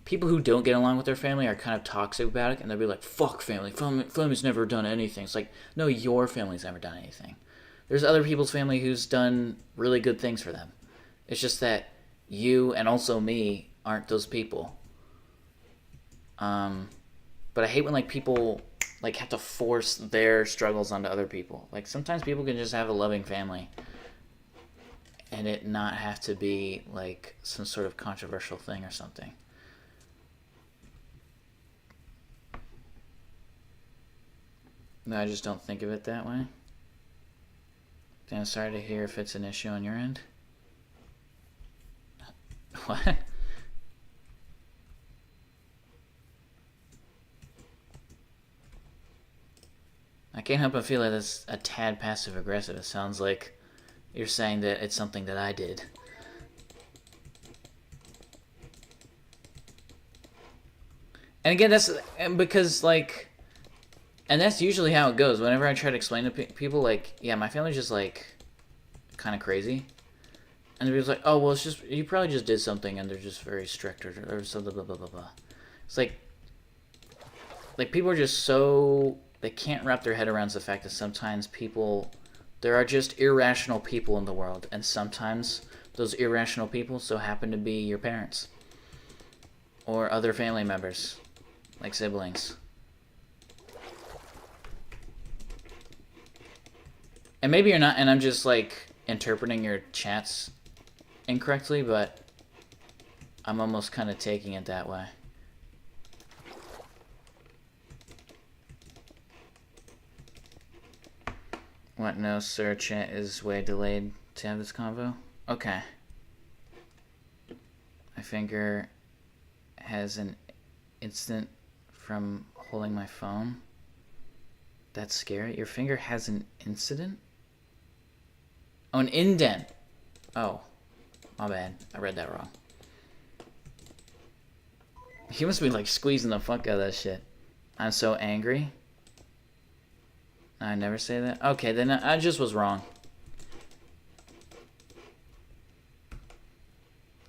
people who don't get along with their family are kind of toxic about it, and they'll be like, fuck family. Family's never done anything. It's like, no, your family's never done anything. There's other people's family who's done really good things for them. It's just that you and also me aren't those people. But I hate when, like, people, like, have to force their struggles onto other people. Like, sometimes people can just have a loving family and it not have to be, like, some sort of controversial thing or something. No, I just don't think of it that way. Dan, sorry to hear if it's an issue on your end. What? I can't help but feel that it's a tad passive-aggressive. It sounds like you're saying that it's something that I did. And again, that's because, like... And that's usually how it goes. Whenever I try to explain to people, like, yeah, my family's just, like, kind of crazy. And they're just like, oh, well, it's just... You probably just did something and they're just very strict or something, blah, blah, blah, blah. It's like... Like, people are just so... They can't wrap their head around the fact that sometimes people... There are just irrational people in the world. And sometimes those irrational people so happen to be your parents. Or other family members. Like siblings. And maybe you're not... And I'm just, like, interpreting your chats incorrectly. But I'm almost kind of taking it that way. What? No, sir. Chat is way delayed to have this convo. Okay. My finger has an instant from holding my phone. That's scary. Your finger has an incident? Oh, an indent. Oh, my bad. I read that wrong. He must be like squeezing the fuck out of that shit. I'm so angry. I never say that? Okay, then I just was wrong.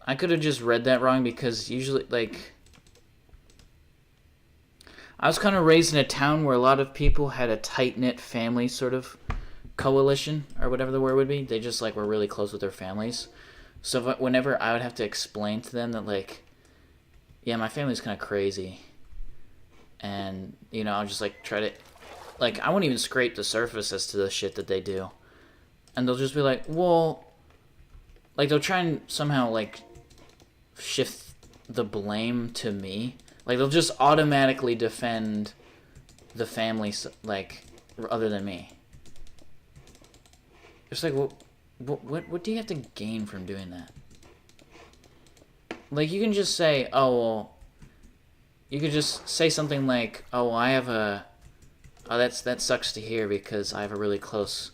I could have just read that wrong because usually, like... I was kind of raised in a town where a lot of people had a tight-knit family sort of coalition, or whatever the word would be. They just, like, were really close with their families. So whenever I would have to explain to them that, like, yeah, my family's kind of crazy. And, you know, I'll just, like, try to... Like, I won't even scrape the surface as to the shit that they do. And they'll just be like, well... Like, they'll try and somehow, like, shift the blame to me. Like, they'll just automatically defend the family, like, other than me. It's like, what do you have to gain from doing that? Like, you can just say, oh, well, you could just say something like, oh, well, I have a, oh, that sucks to hear because I have a really close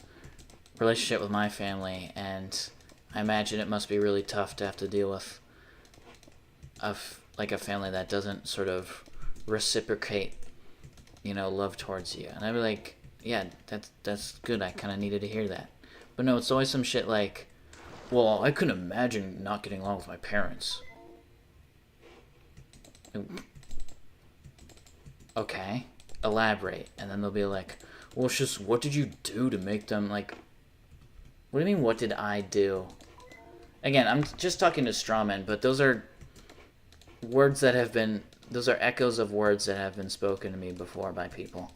relationship with my family, and I imagine it must be really tough to have to deal with like a family that doesn't sort of reciprocate, you know, love towards you. And I'd be like, yeah, that's good. I kind of needed to hear that. But no, it's always some shit like, well, I couldn't imagine not getting along with my parents. Okay, elaborate. And then they'll be like, well, it's just, what did you do to make them, like, what do you mean, what did I do? Again, I'm just talking to straw men, but those are words that have been, those are echoes of words that have been spoken to me before by people.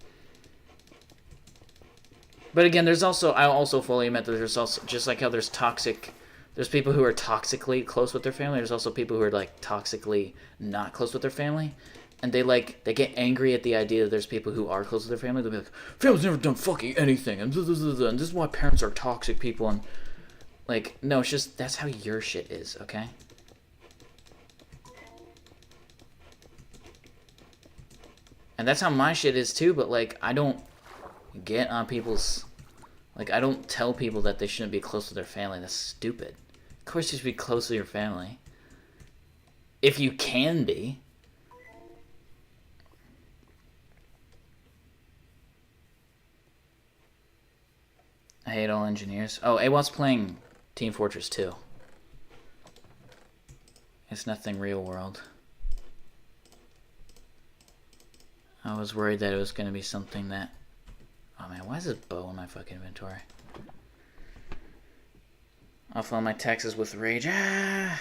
But again, there's also, I also fully admit that there's also, just like how there's people who are toxically close with their family, there's also people who are, like, toxically not close with their family. And they get angry at the idea that there's people who are close with their family. They'll be like, family's never done fucking anything, and this is why parents are toxic people, and, like, no, it's just, that's how your shit is, okay? And that's how my shit is too, but, like, I don't get on people's, like, I don't tell people that they shouldn't be close to their family. That's stupid. Of course you should be close to your family. If you can be. I hate all engineers. Oh, AWOT's playing Team Fortress 2. It's nothing real world. I was worried that it was going to be something that... Oh man, why is this bow in my fucking inventory? I'll fill my taxes with rage. Ah!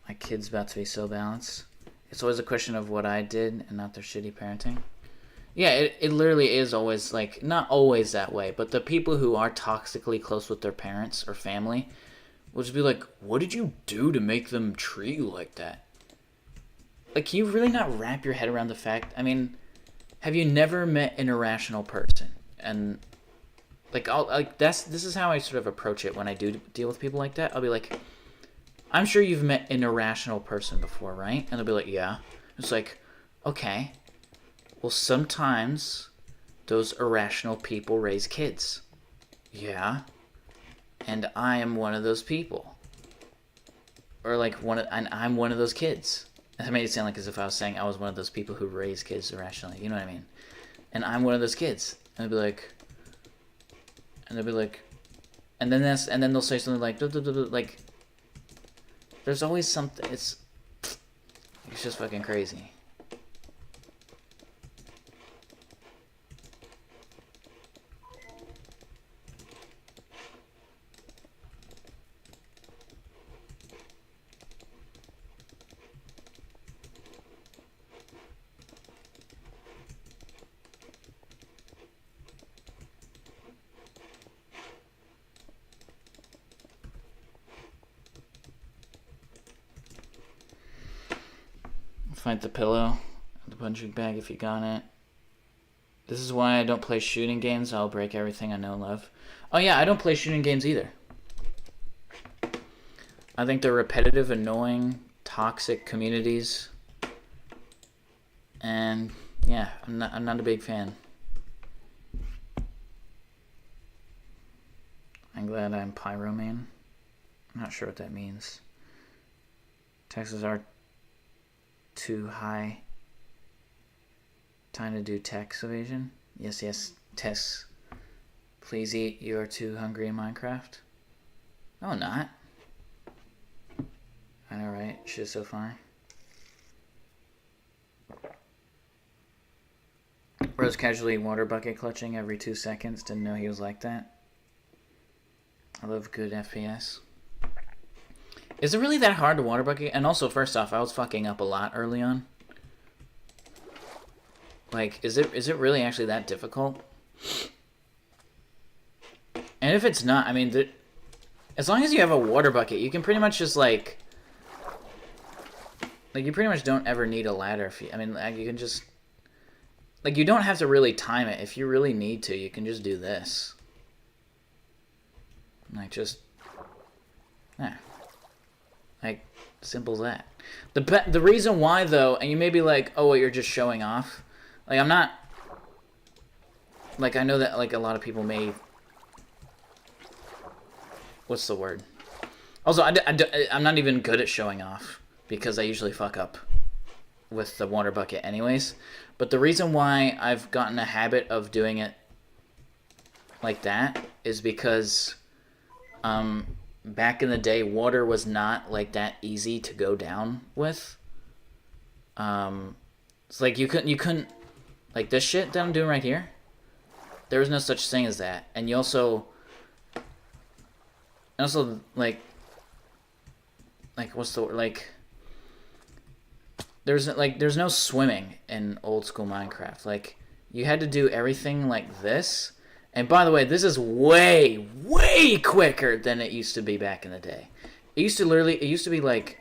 My kid's about to be so balanced. It's always a question of what I did and not their shitty parenting. Yeah, it literally is always, like, not always that way, but the people who are toxically close with their parents or family will just be like, what did you do to make them treat you like that? Like, can you really not wrap your head around the fact, I mean, have you never met an irrational person? And, like, this is how I sort of approach it when I do deal with people like that. I'll be like, I'm sure you've met an irrational person before, right? And they'll be like, yeah. It's like, okay. Well, sometimes those irrational people raise kids. Yeah. And I am one of those people. Or, like, and I'm one of those kids. That made it sound like as if I was saying I was one of those people who raise kids irrationally. You know what I mean? And I'm one of those kids. And they'll be like... And then they'll say something like... Like... There's always something... It's just fucking crazy. Find the pillow, the punching bag if you got it. This is why I don't play shooting games. I'll break everything I know and love. Oh yeah, I don't play shooting games either. I think they're repetitive, annoying, toxic communities. And yeah, I'm not a big fan. I'm glad I'm pyromane. I'm not sure what that means. Taxes are too high. Time to do tax evasion. Yes, Tess. Please eat. You are too hungry in Minecraft. No, I'm not. I know, right? Shit's so funny. Rose casually water bucket clutching every 2 seconds. Didn't know he was like that. I love good FPS. Is it really that hard to water bucket? And also, first off, I was fucking up a lot early on. Like, is it really actually that difficult? And if it's not, I mean, as long as you have a water bucket, you can pretty much just, like, you pretty much don't ever need a ladder. If you, I mean, like, you can just, like, you don't have to really time it. If you really need to, you can just do this. Like, just... Yeah. Like, simple as that. The reason why, though, and you may be like, oh, well, you're just showing off. Like, I'm not... Like, I know that, like, a lot of people may... What's the word? Also, I'm not even good at showing off, because I usually fuck up with the water bucket anyways. But the reason why I've gotten a habit of doing it like that is because back in the day, water was not like that easy to go down with. It's like you couldn't like this shit that I'm doing right here. There was no such thing as that. And you also like what's the word? Like there's no swimming in old school Minecraft. Like, you had to do everything like this. And by the way, this is way, way quicker than it used to be back in the day. It used to be like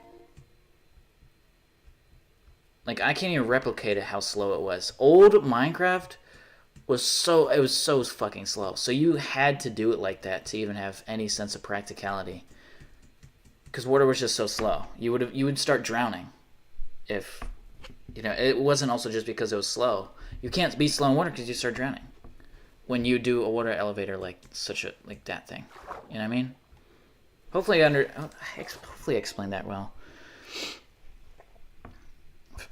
I can't even replicate it how slow it was. Old Minecraft was so fucking slow. So you had to do it like that to even have any sense of practicality. Because water was just so slow. You would start drowning. If, you know, it wasn't also just because it was slow. You can't be slow in water because you start drowning. When you do a water elevator like that thing. You know what I mean? Hopefully I explained that well.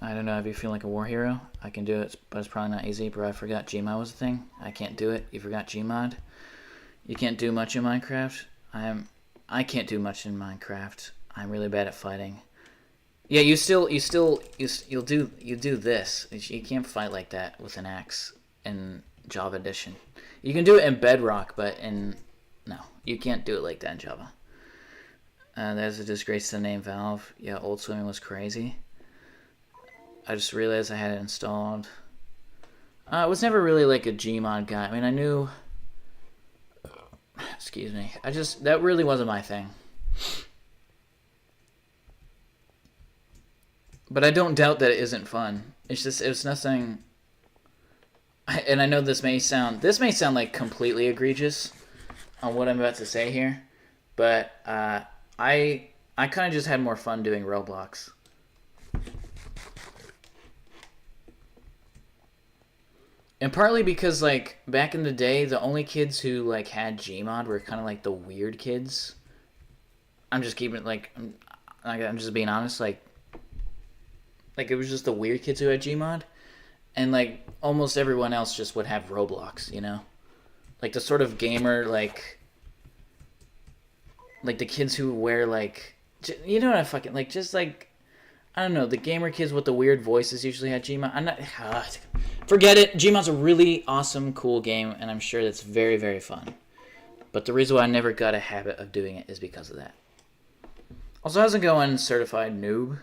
I don't know if you feel like a war hero. I can do it, but it's probably not easy. Bro, I forgot Gmod was a thing. I can't do it. You forgot Gmod. You can't do much in Minecraft. I can't do much in Minecraft. I'm really bad at fighting. Yeah, you'll do this. You can't fight like that with an axe in Java Edition. You can do it in Bedrock, but no, you can't do it like that in Java. That's a disgrace to the name Valve. Yeah, old swimming was crazy. I just realized I had it installed. I was never really like a Gmod guy. I mean, I knew... Excuse me. That really wasn't my thing. But I don't doubt that it isn't fun. It's just, it was nothing... And I know this may sound like completely egregious on what I'm about to say here, but I kind of just had more fun doing Roblox. And partly because, like, back in the day, the only kids who, like, had Gmod were kind of like the weird kids. I'm just keeping it, like, I'm just being honest, like it was just the weird kids who had Gmod. And, like, almost everyone else just would have Roblox, you know? Like, the sort of gamer, like the kids who wear, like... You know what I fucking... Like, just, like... I don't know. The gamer kids with the weird voices usually had Gmod. I'm not... Forget it. Gmod's a really awesome, cool game, and I'm sure that's very, very fun. But the reason why I never got a habit of doing it is because of that. Also, how's it going, certified noob?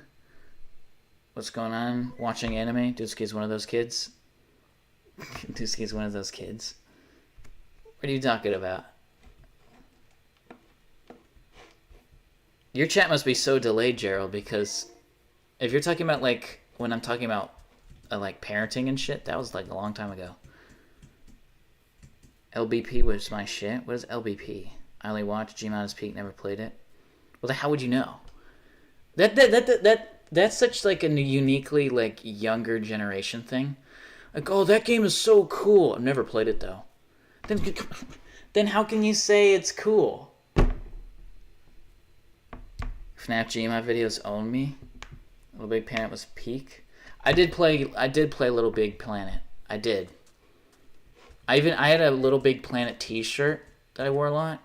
What's going on? Watching anime? kidDoonski's one of those kids. kidDoonski's one of those kids. What are you talking about? Your chat must be so delayed, Gerald, because if you're talking about, like, when I'm talking about, like, parenting and shit, that was, like, a long time ago. LBP was my shit. What is LBP? I only watched Gmod as Peak, never played it. Well, the hell would you know? That's such, like, a uniquely, like, younger generation thing. Like, oh, that game is so cool. I've never played it, though. Then how can you say it's cool? FNAF Gmod videos own me. Little Big Planet was peak. I did play Little Big Planet. I did. I had a Little Big Planet t-shirt that I wore a lot.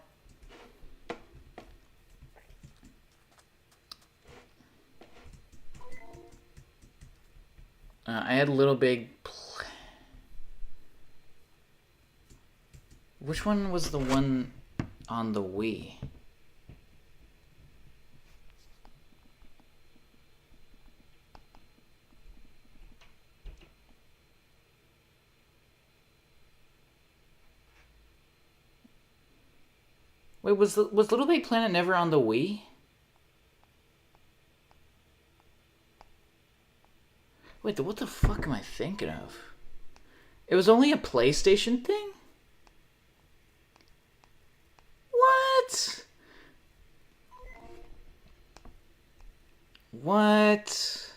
I had Little Big... Which one was the one on the Wii? Wait, was Little Big Planet never on the Wii? Wait, what the fuck am I thinking of? It was only a PlayStation thing? What? What?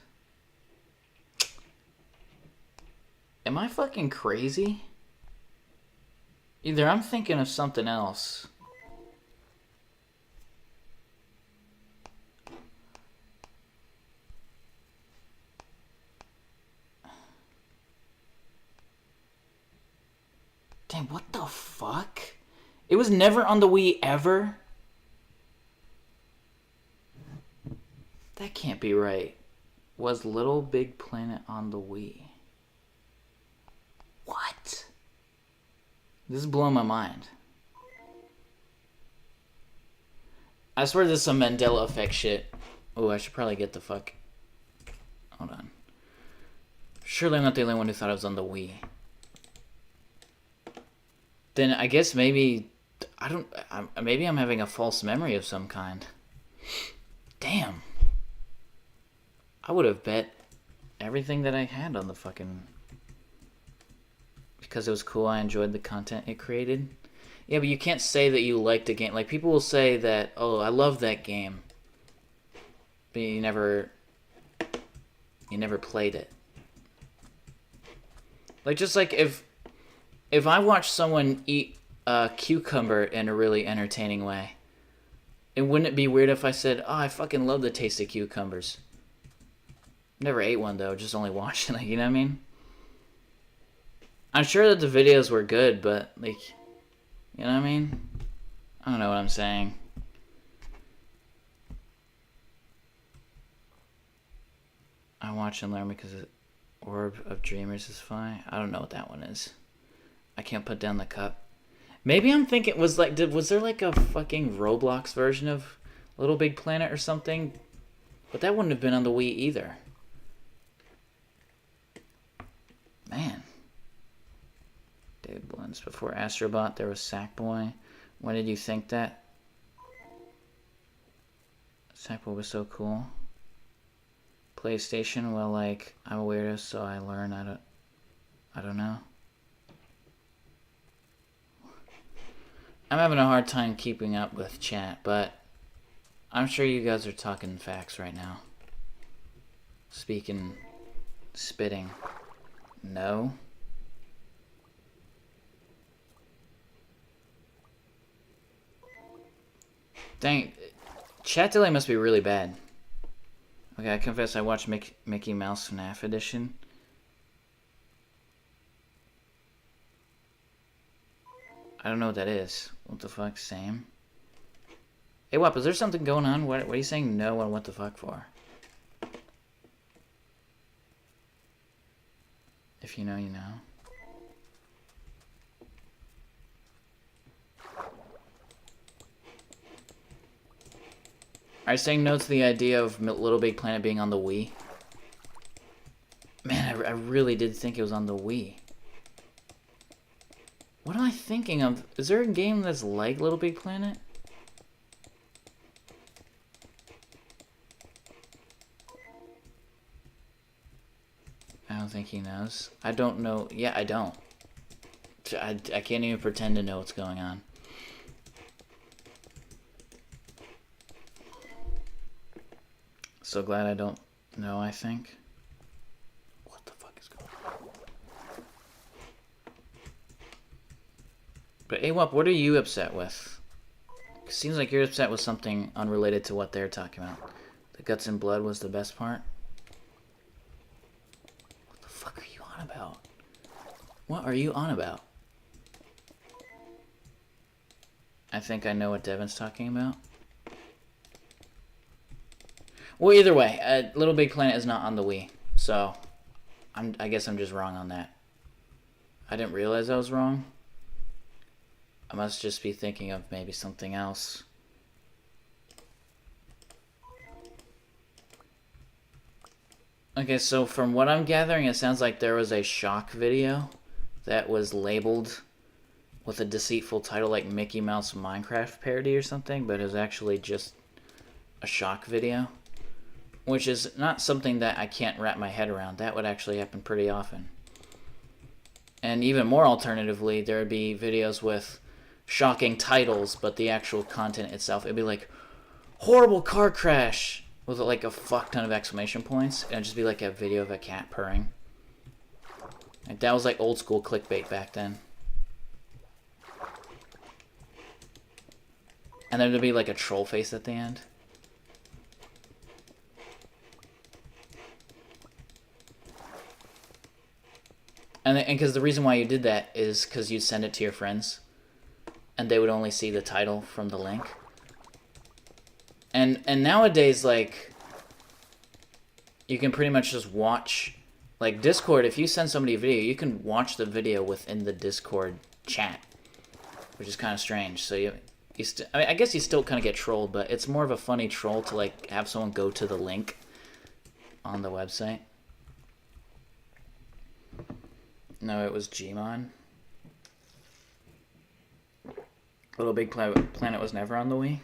Am I fucking crazy? Either I'm thinking of something else. Damn, what the fuck? It was never on the Wii ever? That can't be right. Was Little Big Planet on the Wii? What? This is blowing my mind. I swear this is some Mandela effect shit. Oh, I should probably get the fuck... Hold on. Surely I'm not the only one who thought it was on the Wii. Then I guess maybe... maybe I'm having a false memory of some kind. Damn. I would have bet everything that I had on the fucking... Because it was cool, I enjoyed the content it created. Yeah, but you can't say that you liked a game. Like, people will say that, oh, I love that game. But you never played it. Like, just like if I watch someone eat a cucumber in a really entertaining way, and wouldn't it be weird if I said, oh, I fucking love the taste of cucumbers? Never ate one, though, just only watched it, like, you know what I mean? I'm sure that the videos were good, but, like, you know what I mean? I don't know what I'm saying. I watch and learn because Orb of Dreamers is fine. I don't know what that one is. I can't put down the cup. Maybe I'm thinking, was there like a fucking Roblox version of Little Big Planet or something? But that wouldn't have been on the Wii either. Man. David Blends. Before Astrobot, there was Sackboy. When did you think that? Sackboy was so cool. PlayStation, well, like, I'm a weirdo, so I learn. I don't know. I'm having a hard time keeping up with chat, but I'm sure you guys are talking facts right now. Spitting. No. Dang, chat delay must be really bad. Okay, I confess I watched Mickey Mouse FNAF Edition. I don't know what that is. What the fuck, same? Hey, Wap, is there something going on? What are you saying no and what the fuck for? If you know, you know. Are you saying no to the idea of Little Big Planet being on the Wii? Man, I really did think it was on the Wii. What am I thinking of? Is there a game that's like Little Big Planet? I don't think he knows. I don't know. Yeah, I don't. I can't even pretend to know what's going on. So glad I don't know, I think. What the fuck is going on? But AWAP, what are you upset with? It seems like you're upset with something unrelated to what they're talking about. The guts and blood was the best part? What the fuck are you on about? What are you on about? I think I know what Devin's talking about. Well, either way, Little Big Planet is not on the Wii, so I guess I'm just wrong on that. I didn't realize I was wrong. I must just be thinking of maybe something else. Okay, so from what I'm gathering, it sounds like there was a shock video that was labeled with a deceitful title like Mickey Mouse Minecraft parody or something, but it was actually just a shock video. Which is not something that I can't wrap my head around. That would actually happen pretty often. And even more alternatively, there would be videos with shocking titles, but the actual content itself, it'd be like, horrible car crash with like a fuck ton of exclamation points, and it'd just be like a video of a cat purring. Like that was like old school clickbait back then. And then there'd be like a troll face at the end. And because the reason why you did that is because you'd send it to your friends, and they would only see the title from the link. And nowadays, like, you can pretty much just watch, like Discord. If you send somebody a video, you can watch the video within the Discord chat, which is kind of strange. So I mean, I guess you still kind of get trolled, but it's more of a funny troll to like have someone go to the link on the website. No, it was Gmon. Little Big Planet was never on the Wii.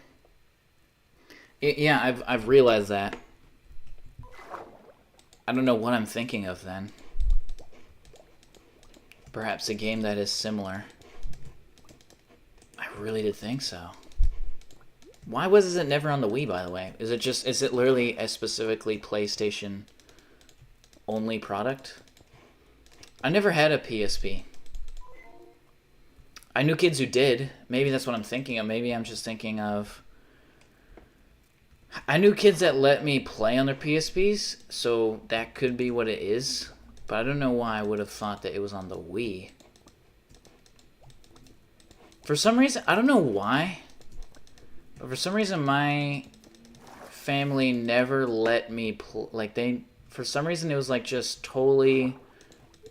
Yeah, I've realized that. I don't know what I'm thinking of then. Perhaps a game that is similar. I really did think so. Why was it never on the Wii, by the way? Is it literally a specifically PlayStation only product? I never had a PSP. I knew kids who did. Maybe that's what I'm thinking of. Maybe I'm just thinking of... I knew kids that let me play on their PSPs, so that could be what it is. But I don't know why I would have thought that it was on the Wii. For some reason, I don't know why, but for some reason my family never let me for some reason it was like just totally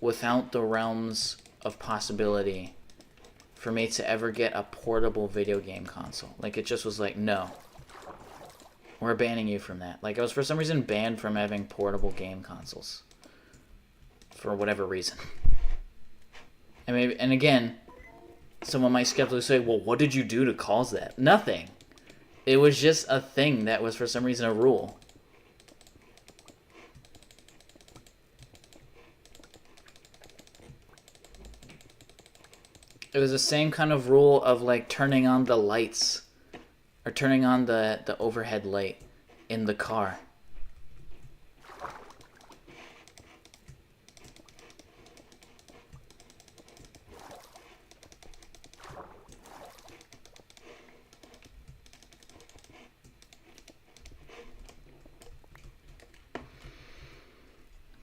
without the realms of possibility for me to ever get a portable video game console. Like, it just was like, no. We're banning you from that. Like, I was for some reason banned from having portable game consoles. For whatever reason. And again, someone might skeptically say, well, what did you do to cause that? Nothing. It was just a thing that was for some reason a rule. It was the same kind of rule of like turning on the lights or turning on the overhead light in the car.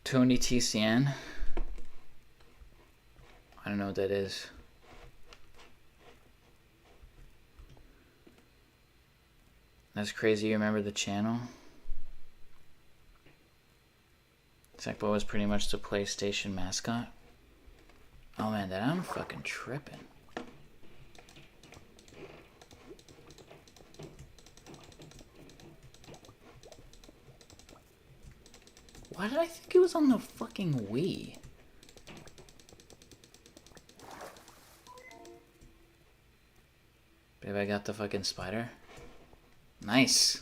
Tony TCN. I don't know what that is. That's crazy. You remember the channel? Sackboy was pretty much the PlayStation mascot. Oh man, that I'm fucking tripping. Why did I think it was on the fucking Wii? Babe, I got the fucking spider. Nice.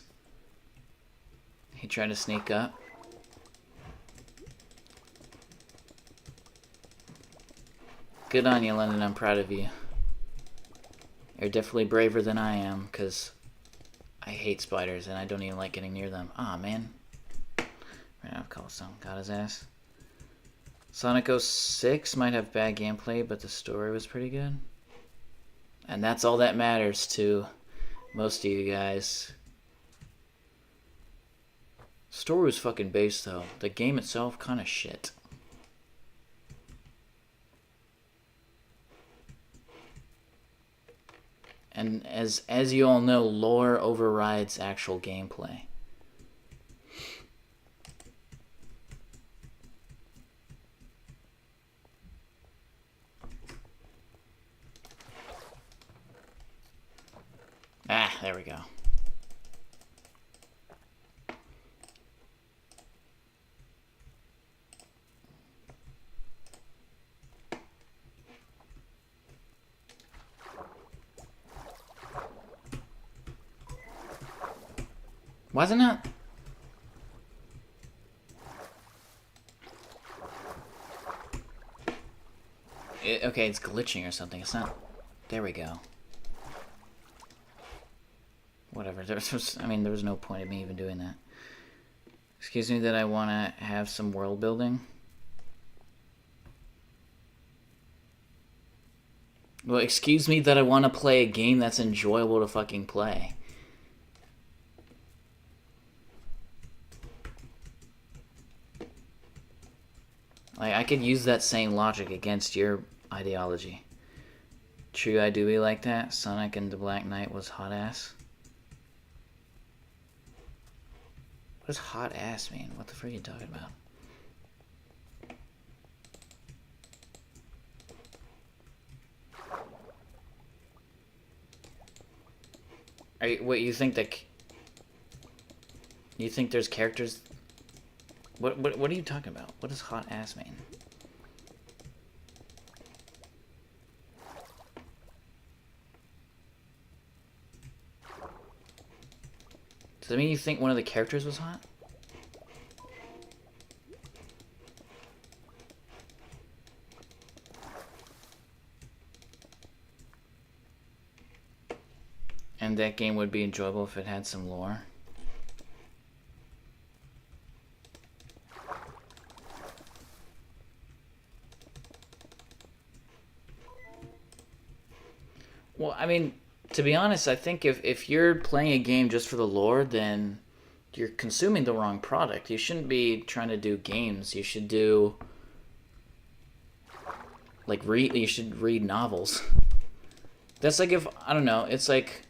He tried to sneak up. Good on you, London. I'm proud of you. You're definitely braver than I am, because I hate spiders and I don't even like getting near them. Aw, man. Right now, Cobblestone got his ass. Sonic 06 might have bad gameplay, but the story was pretty good. And that's all that matters to most of you guys. Story was fucking base though. The game itself kind of shit. And as you all know, lore overrides actual gameplay. Ah, there we go. Wasn't it? Okay, it's glitching or something. It's not. There we go. Whatever. There was no point of me even doing that. Excuse me that I want to have some world building. Well, excuse me that I want to play a game that's enjoyable to fucking play. Like, I could use that same logic against your ideology. True, I do be like that. Sonic and the Black Knight was hot ass. What does hot ass mean? What the frick are you talking about? What you think that? You think there's characters? What are you talking about? What does hot ass mean? Does that mean you think one of the characters was hot? And that game would be enjoyable if it had some lore? Well, I mean, to be honest, I think if you're playing a game just for the lore, then you're consuming the wrong product. You shouldn't be trying to do games. You should do, like, you should read novels. That's like if, I don't know, it's like,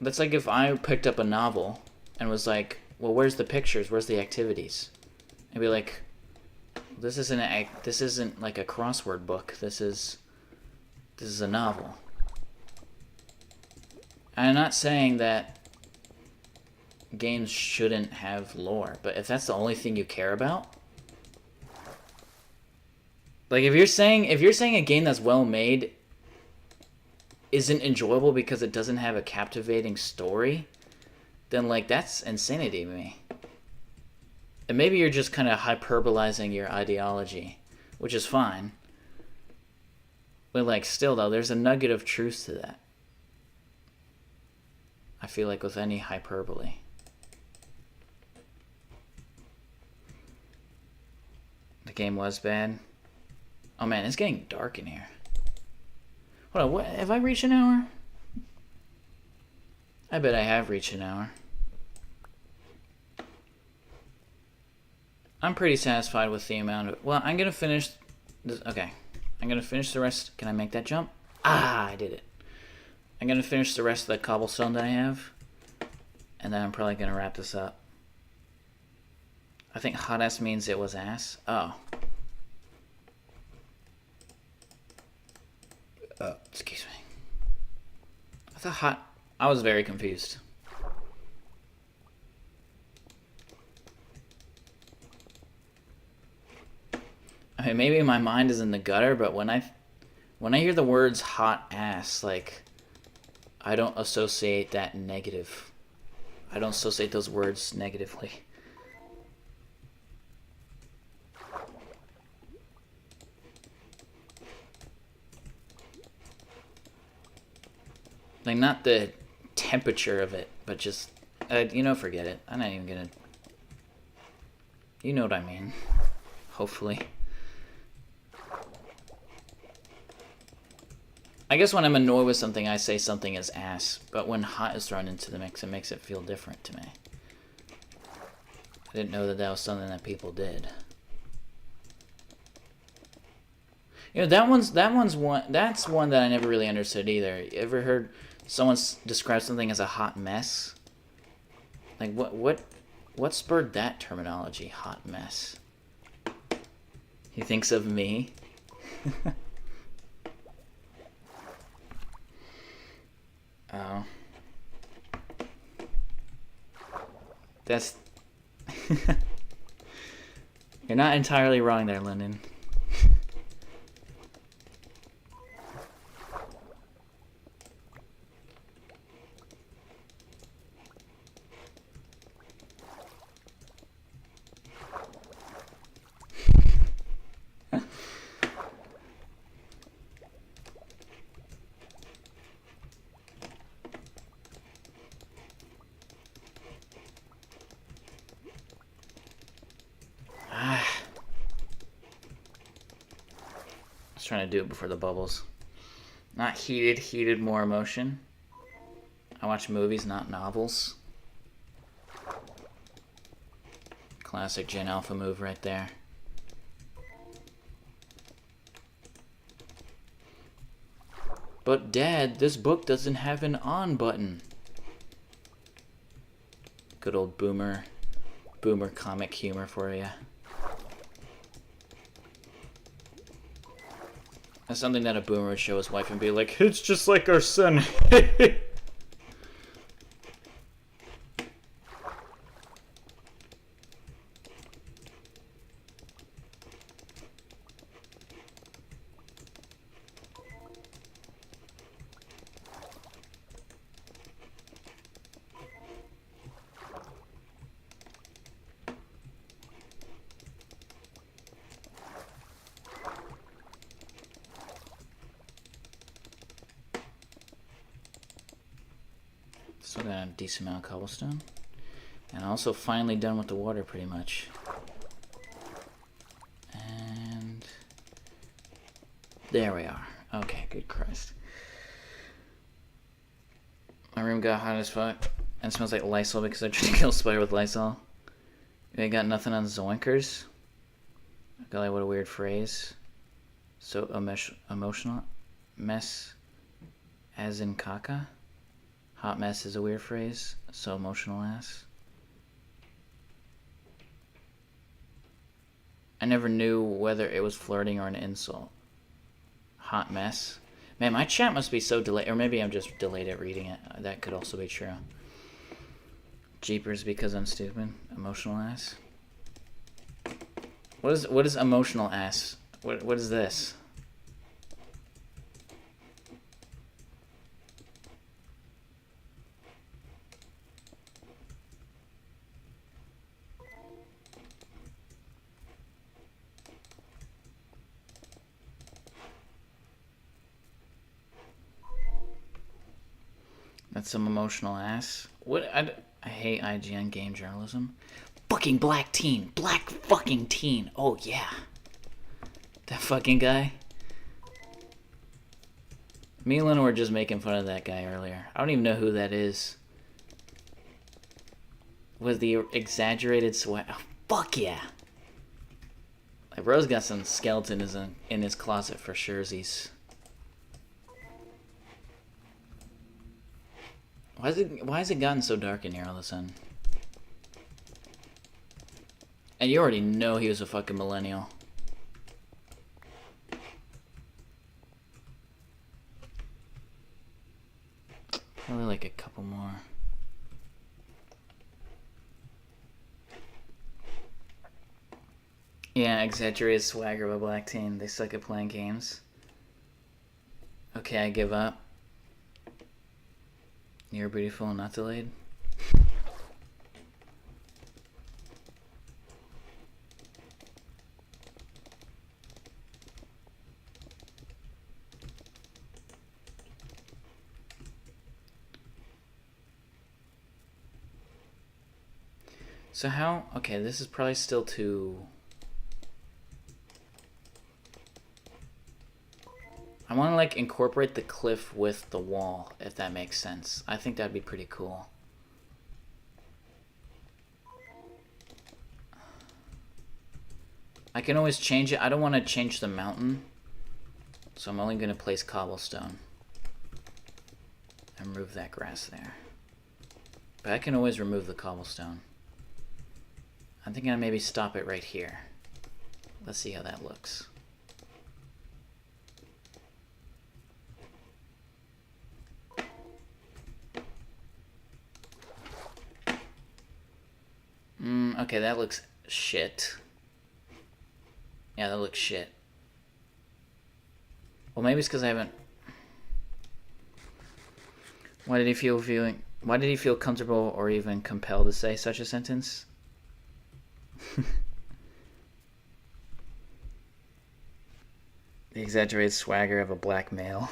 that's like if I picked up a novel and was like, well, where's the pictures? Where's the activities? I'd be like, this isn't like a crossword book. This is a novel. I'm not saying that games shouldn't have lore, but if that's the only thing you care about, like if you're saying a game that's well made isn't enjoyable because it doesn't have a captivating story, then like that's insanity to me. And maybe you're just kind of hyperbolizing your ideology, which is fine. But like still though, there's a nugget of truth to that. I feel like with any hyperbole. The game was bad. Oh man, it's getting dark in here. Hold on, what, have I reached an hour? I bet I have reached an hour. I'm pretty satisfied with the amount of... Well, I'm gonna finish this... Okay. I'm gonna finish the rest... Can I make that jump? Ah, I did it. I'm gonna finish the rest of the cobblestone that I have. And then I'm probably gonna wrap this up. I think hot ass means it was ass. Oh. Excuse me. I thought hot... I was very confused. I mean, maybe my mind is in the gutter, but when I hear the words hot ass, like, I don't associate that negative. I don't associate those words negatively. Like, not the temperature of it, but just, you know, forget it. I'm not even gonna... You know what I mean. Hopefully. I guess when I'm annoyed with something, I say something is ass. But when hot is thrown into the mix, it makes it feel different to me. I didn't know that that was something that people did. You know, that's one that I never really understood either. You ever heard someone describe something as a hot mess? Like, what spurred that terminology, hot mess? He thinks of me? Oh. That's... You're not entirely wrong there, Lyndon. was trying to do it before the bubbles. Not heated, heated, more emotion. I watch movies, not novels. Classic Gen Alpha move right there. But Dad, this book doesn't have an on button. Good old boomer comic humor for you. That's something that a boomer would show his wife and be like, it's just like our son. Still got a decent amount of cobblestone. And also finally done with the water pretty much. And there we are. Okay, good Christ. My room got hot as fuck. And it smells like Lysol because I tried to kill a spider with Lysol. You ain't got nothing on zoinkers? Golly, what a weird phrase. So emotional. Mess as in caca? Hot mess is a weird phrase. So emotional ass. I never knew whether it was flirting or an insult. Hot mess. Man, my chat must be so delayed. Or maybe I'm just delayed at reading it. That could also be true. Jeepers because I'm stupid. Emotional ass. What is emotional ass? What is this? That's some emotional ass. What? I hate IGN game journalism. Fucking black teen. Black fucking teen. Oh, yeah. That fucking guy. Me and Lena were just making fun of that guy earlier. I don't even know who that is. Was the exaggerated sweat? Oh, fuck yeah. Like, Rose got some skeletons in his closet for surezies. Why has it gotten so dark in here all of a sudden? And you already know he was a fucking millennial. Probably like a couple more. Yeah, exaggerated swagger of a black teen. They suck at playing games. Okay, I give up. You're beautiful and not delayed. So how... Okay, this is probably still too... I want to like incorporate the cliff with the wall, if that makes sense. I think that'd be pretty cool. I can always change it. I don't want to change the mountain, so I'm only going to place cobblestone and remove that grass there. But I can always remove the cobblestone. I'm thinking I'll maybe stop it right here. Let's see how that looks. Okay, that looks shit. Yeah, that looks shit. Well, maybe it's because I haven't... Why did he feel comfortable or even compelled to say such a sentence? The exaggerated swagger of a black male.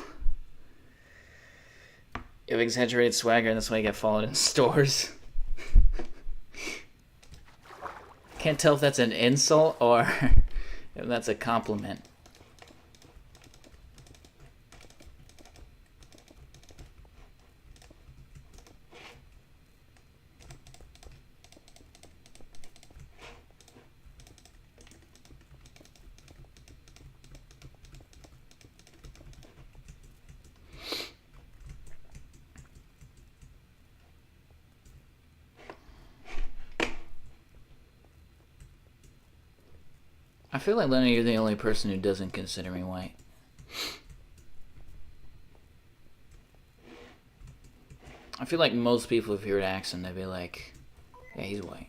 You have exaggerated swagger and that's why you get followed in stores. Can't tell if that's an insult or if that's a compliment. I feel like, Lenny, you're the only person who doesn't consider me white. I feel like most people, if you were to ask them, they'd be like, yeah, he's white.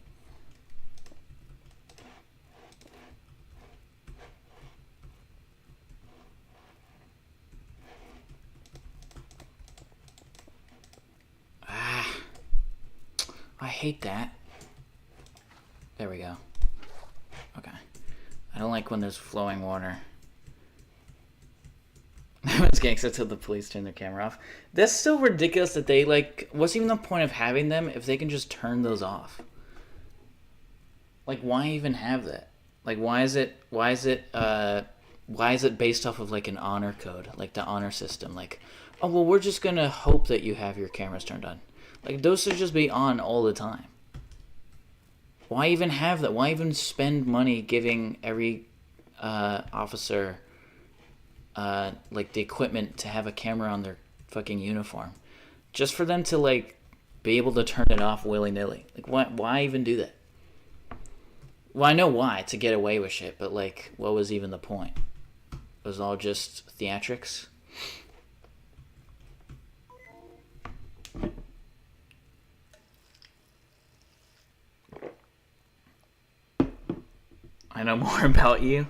Ah, I hate that. There we go. Okay. I don't like when there's flowing water. It's gangster till the police turn their camera off. That's still ridiculous that they, like, what's even the point of having them if they can just turn those off? Like, why even have that? Like, why is it based off of, like, an honor code? Like, the honor system. Like, oh, well, we're just gonna hope that you have your cameras turned on. Like, those should just be on all the time. Why even have that? Why even spend money giving every officer like the equipment to have a camera on their fucking uniform, just for them to like be able to turn it off willy-nilly? Like, why even do that? Well, I know why, to get away with shit, but like, what was even the point? It was all just theatrics. I know more about you.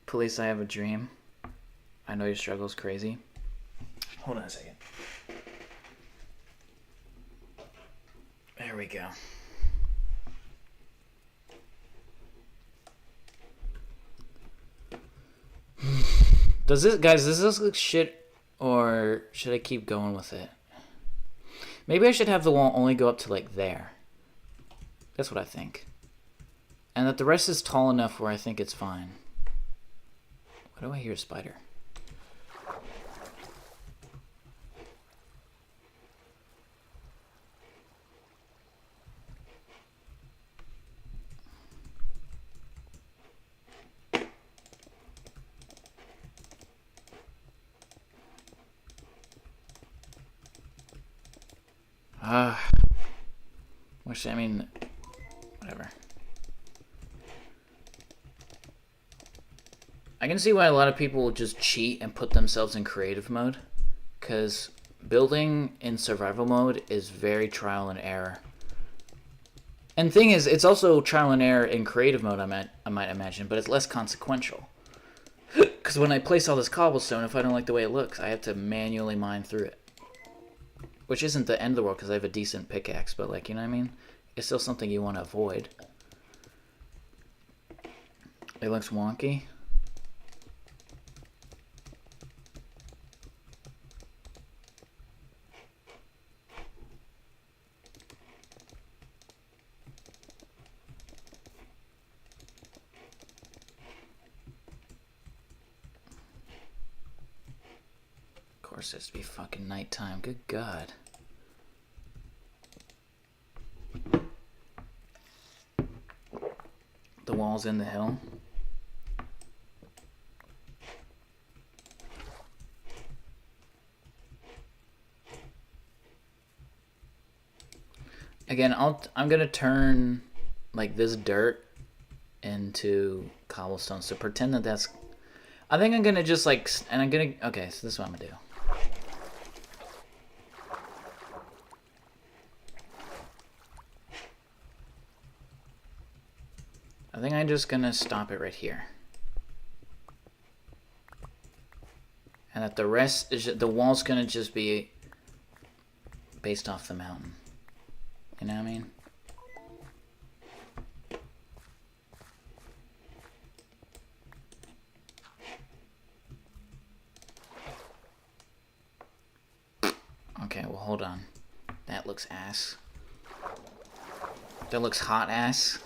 Police, I have a dream. I know your struggle's crazy. Hold on a second. There we go. Does this look shit, or should I keep going with it? Maybe I should have the wall only go up to like there. That's what I think. And that the rest is tall enough where I think it's fine. Why do I hear a spider? I mean, whatever. I can see why a lot of people will just cheat and put themselves in creative mode, because building in survival mode is very trial and error. And the thing is, it's also trial and error in creative mode, I might imagine, but it's less consequential. Because when I place all this cobblestone, if I don't like the way it looks, I have to manually mine through it. Which isn't the end of the world, because I have a decent pickaxe, but like, you know what I mean? It's still something you want to avoid. It looks wonky. Of course, it has to be fucking nighttime. Good God. The wall's in the hill. Again, I'm gonna turn like this dirt into cobblestone. So pretend that that's. I think I'm gonna just like, and I'm gonna. Okay, so this is what I'm gonna do. I think I'm just gonna stop it right here. And that the rest is the wall's gonna just be based off the mountain. You know what I mean? Okay, well hold on. That looks ass. That looks hot ass.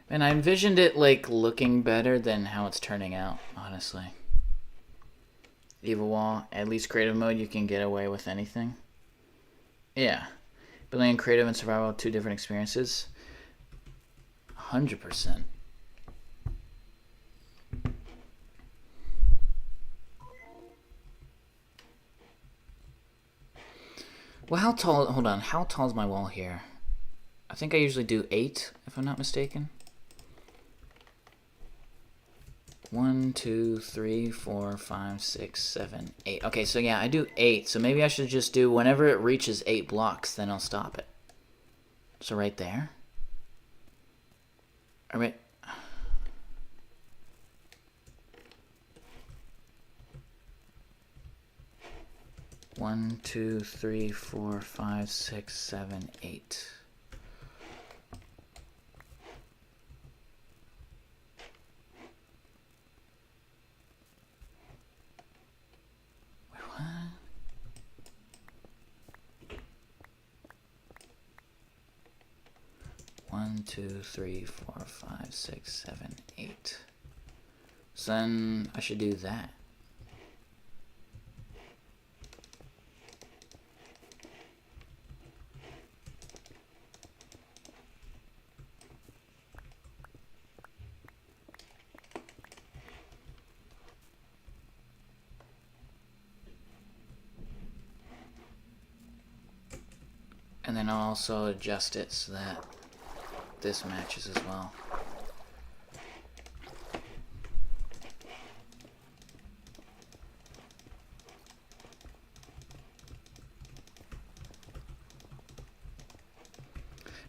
And I envisioned it like looking better than how it's turning out, honestly. Evil wall, at least creative mode, you can get away with anything. Yeah. Building creative and survival, 2 different experiences. 100%. Well, how tall... Hold on. How tall is my wall here? I think I usually do 8, if I'm not mistaken. 1, 2, 3, 4, 5, 6, 7, 8. Okay, so yeah, I do 8. So maybe I should just do whenever it reaches 8 blocks, then I'll stop it. So right there. All right. 1, 2, 3, 4, 5, 6, 7, 8. Wait, what? One, 2, 3, 4, 5, 6, 7, 8. So then I should do that. And then I'll also adjust it so that this matches as well.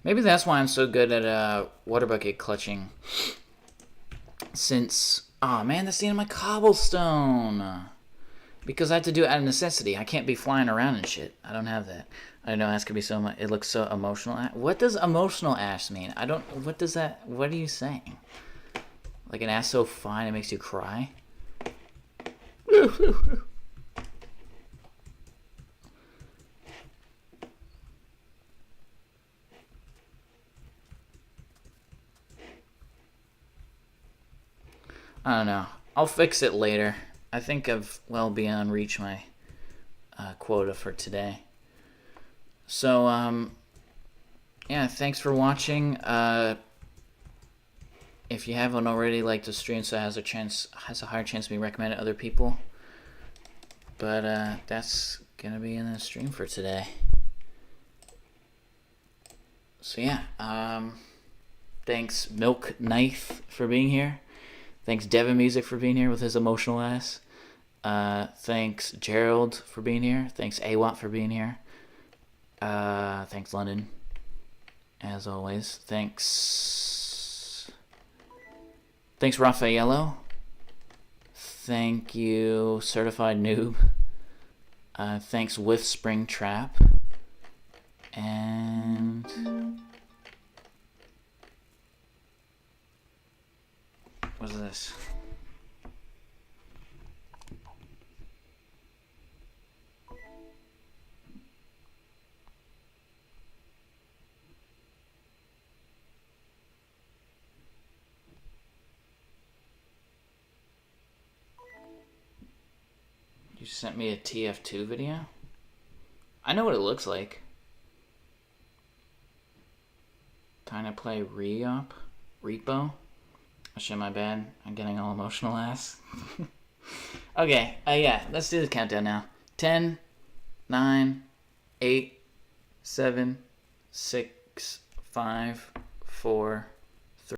Maybe that's why I'm so good at water bucket clutching. Since, oh man, that's the end of my cobblestone. Because I have to do it out of necessity. I can't be flying around and shit. I don't have that. I know ash could be so much. It looks so emotional. What does emotional ash mean? I don't. What does that? What are you saying? Like an ash so fine it makes you cry? I don't know. I'll fix it later. I think I've well beyond reached my quota for today. So, yeah, thanks for watching. If you haven't already, like the stream, so it has a higher chance of being recommended to other people. But that's gonna be in the stream for today. So yeah, thanks Milk Knife for being here. Thanks Devin Music for being here with his emotional ass. Thanks Gerald for being here. Thanks Awat for being here. Thanks London, as always. Thanks Raffaello. Thank you Certified Noob. Thanks With Spring Trap. And what's this? You sent me a TF2 video? I know what it looks like. Time to play Repo? Oh shit, my bad. I'm getting all emotional ass. Okay, yeah, let's do the countdown now. 10, 9, 8, 7, 6, 5, 4,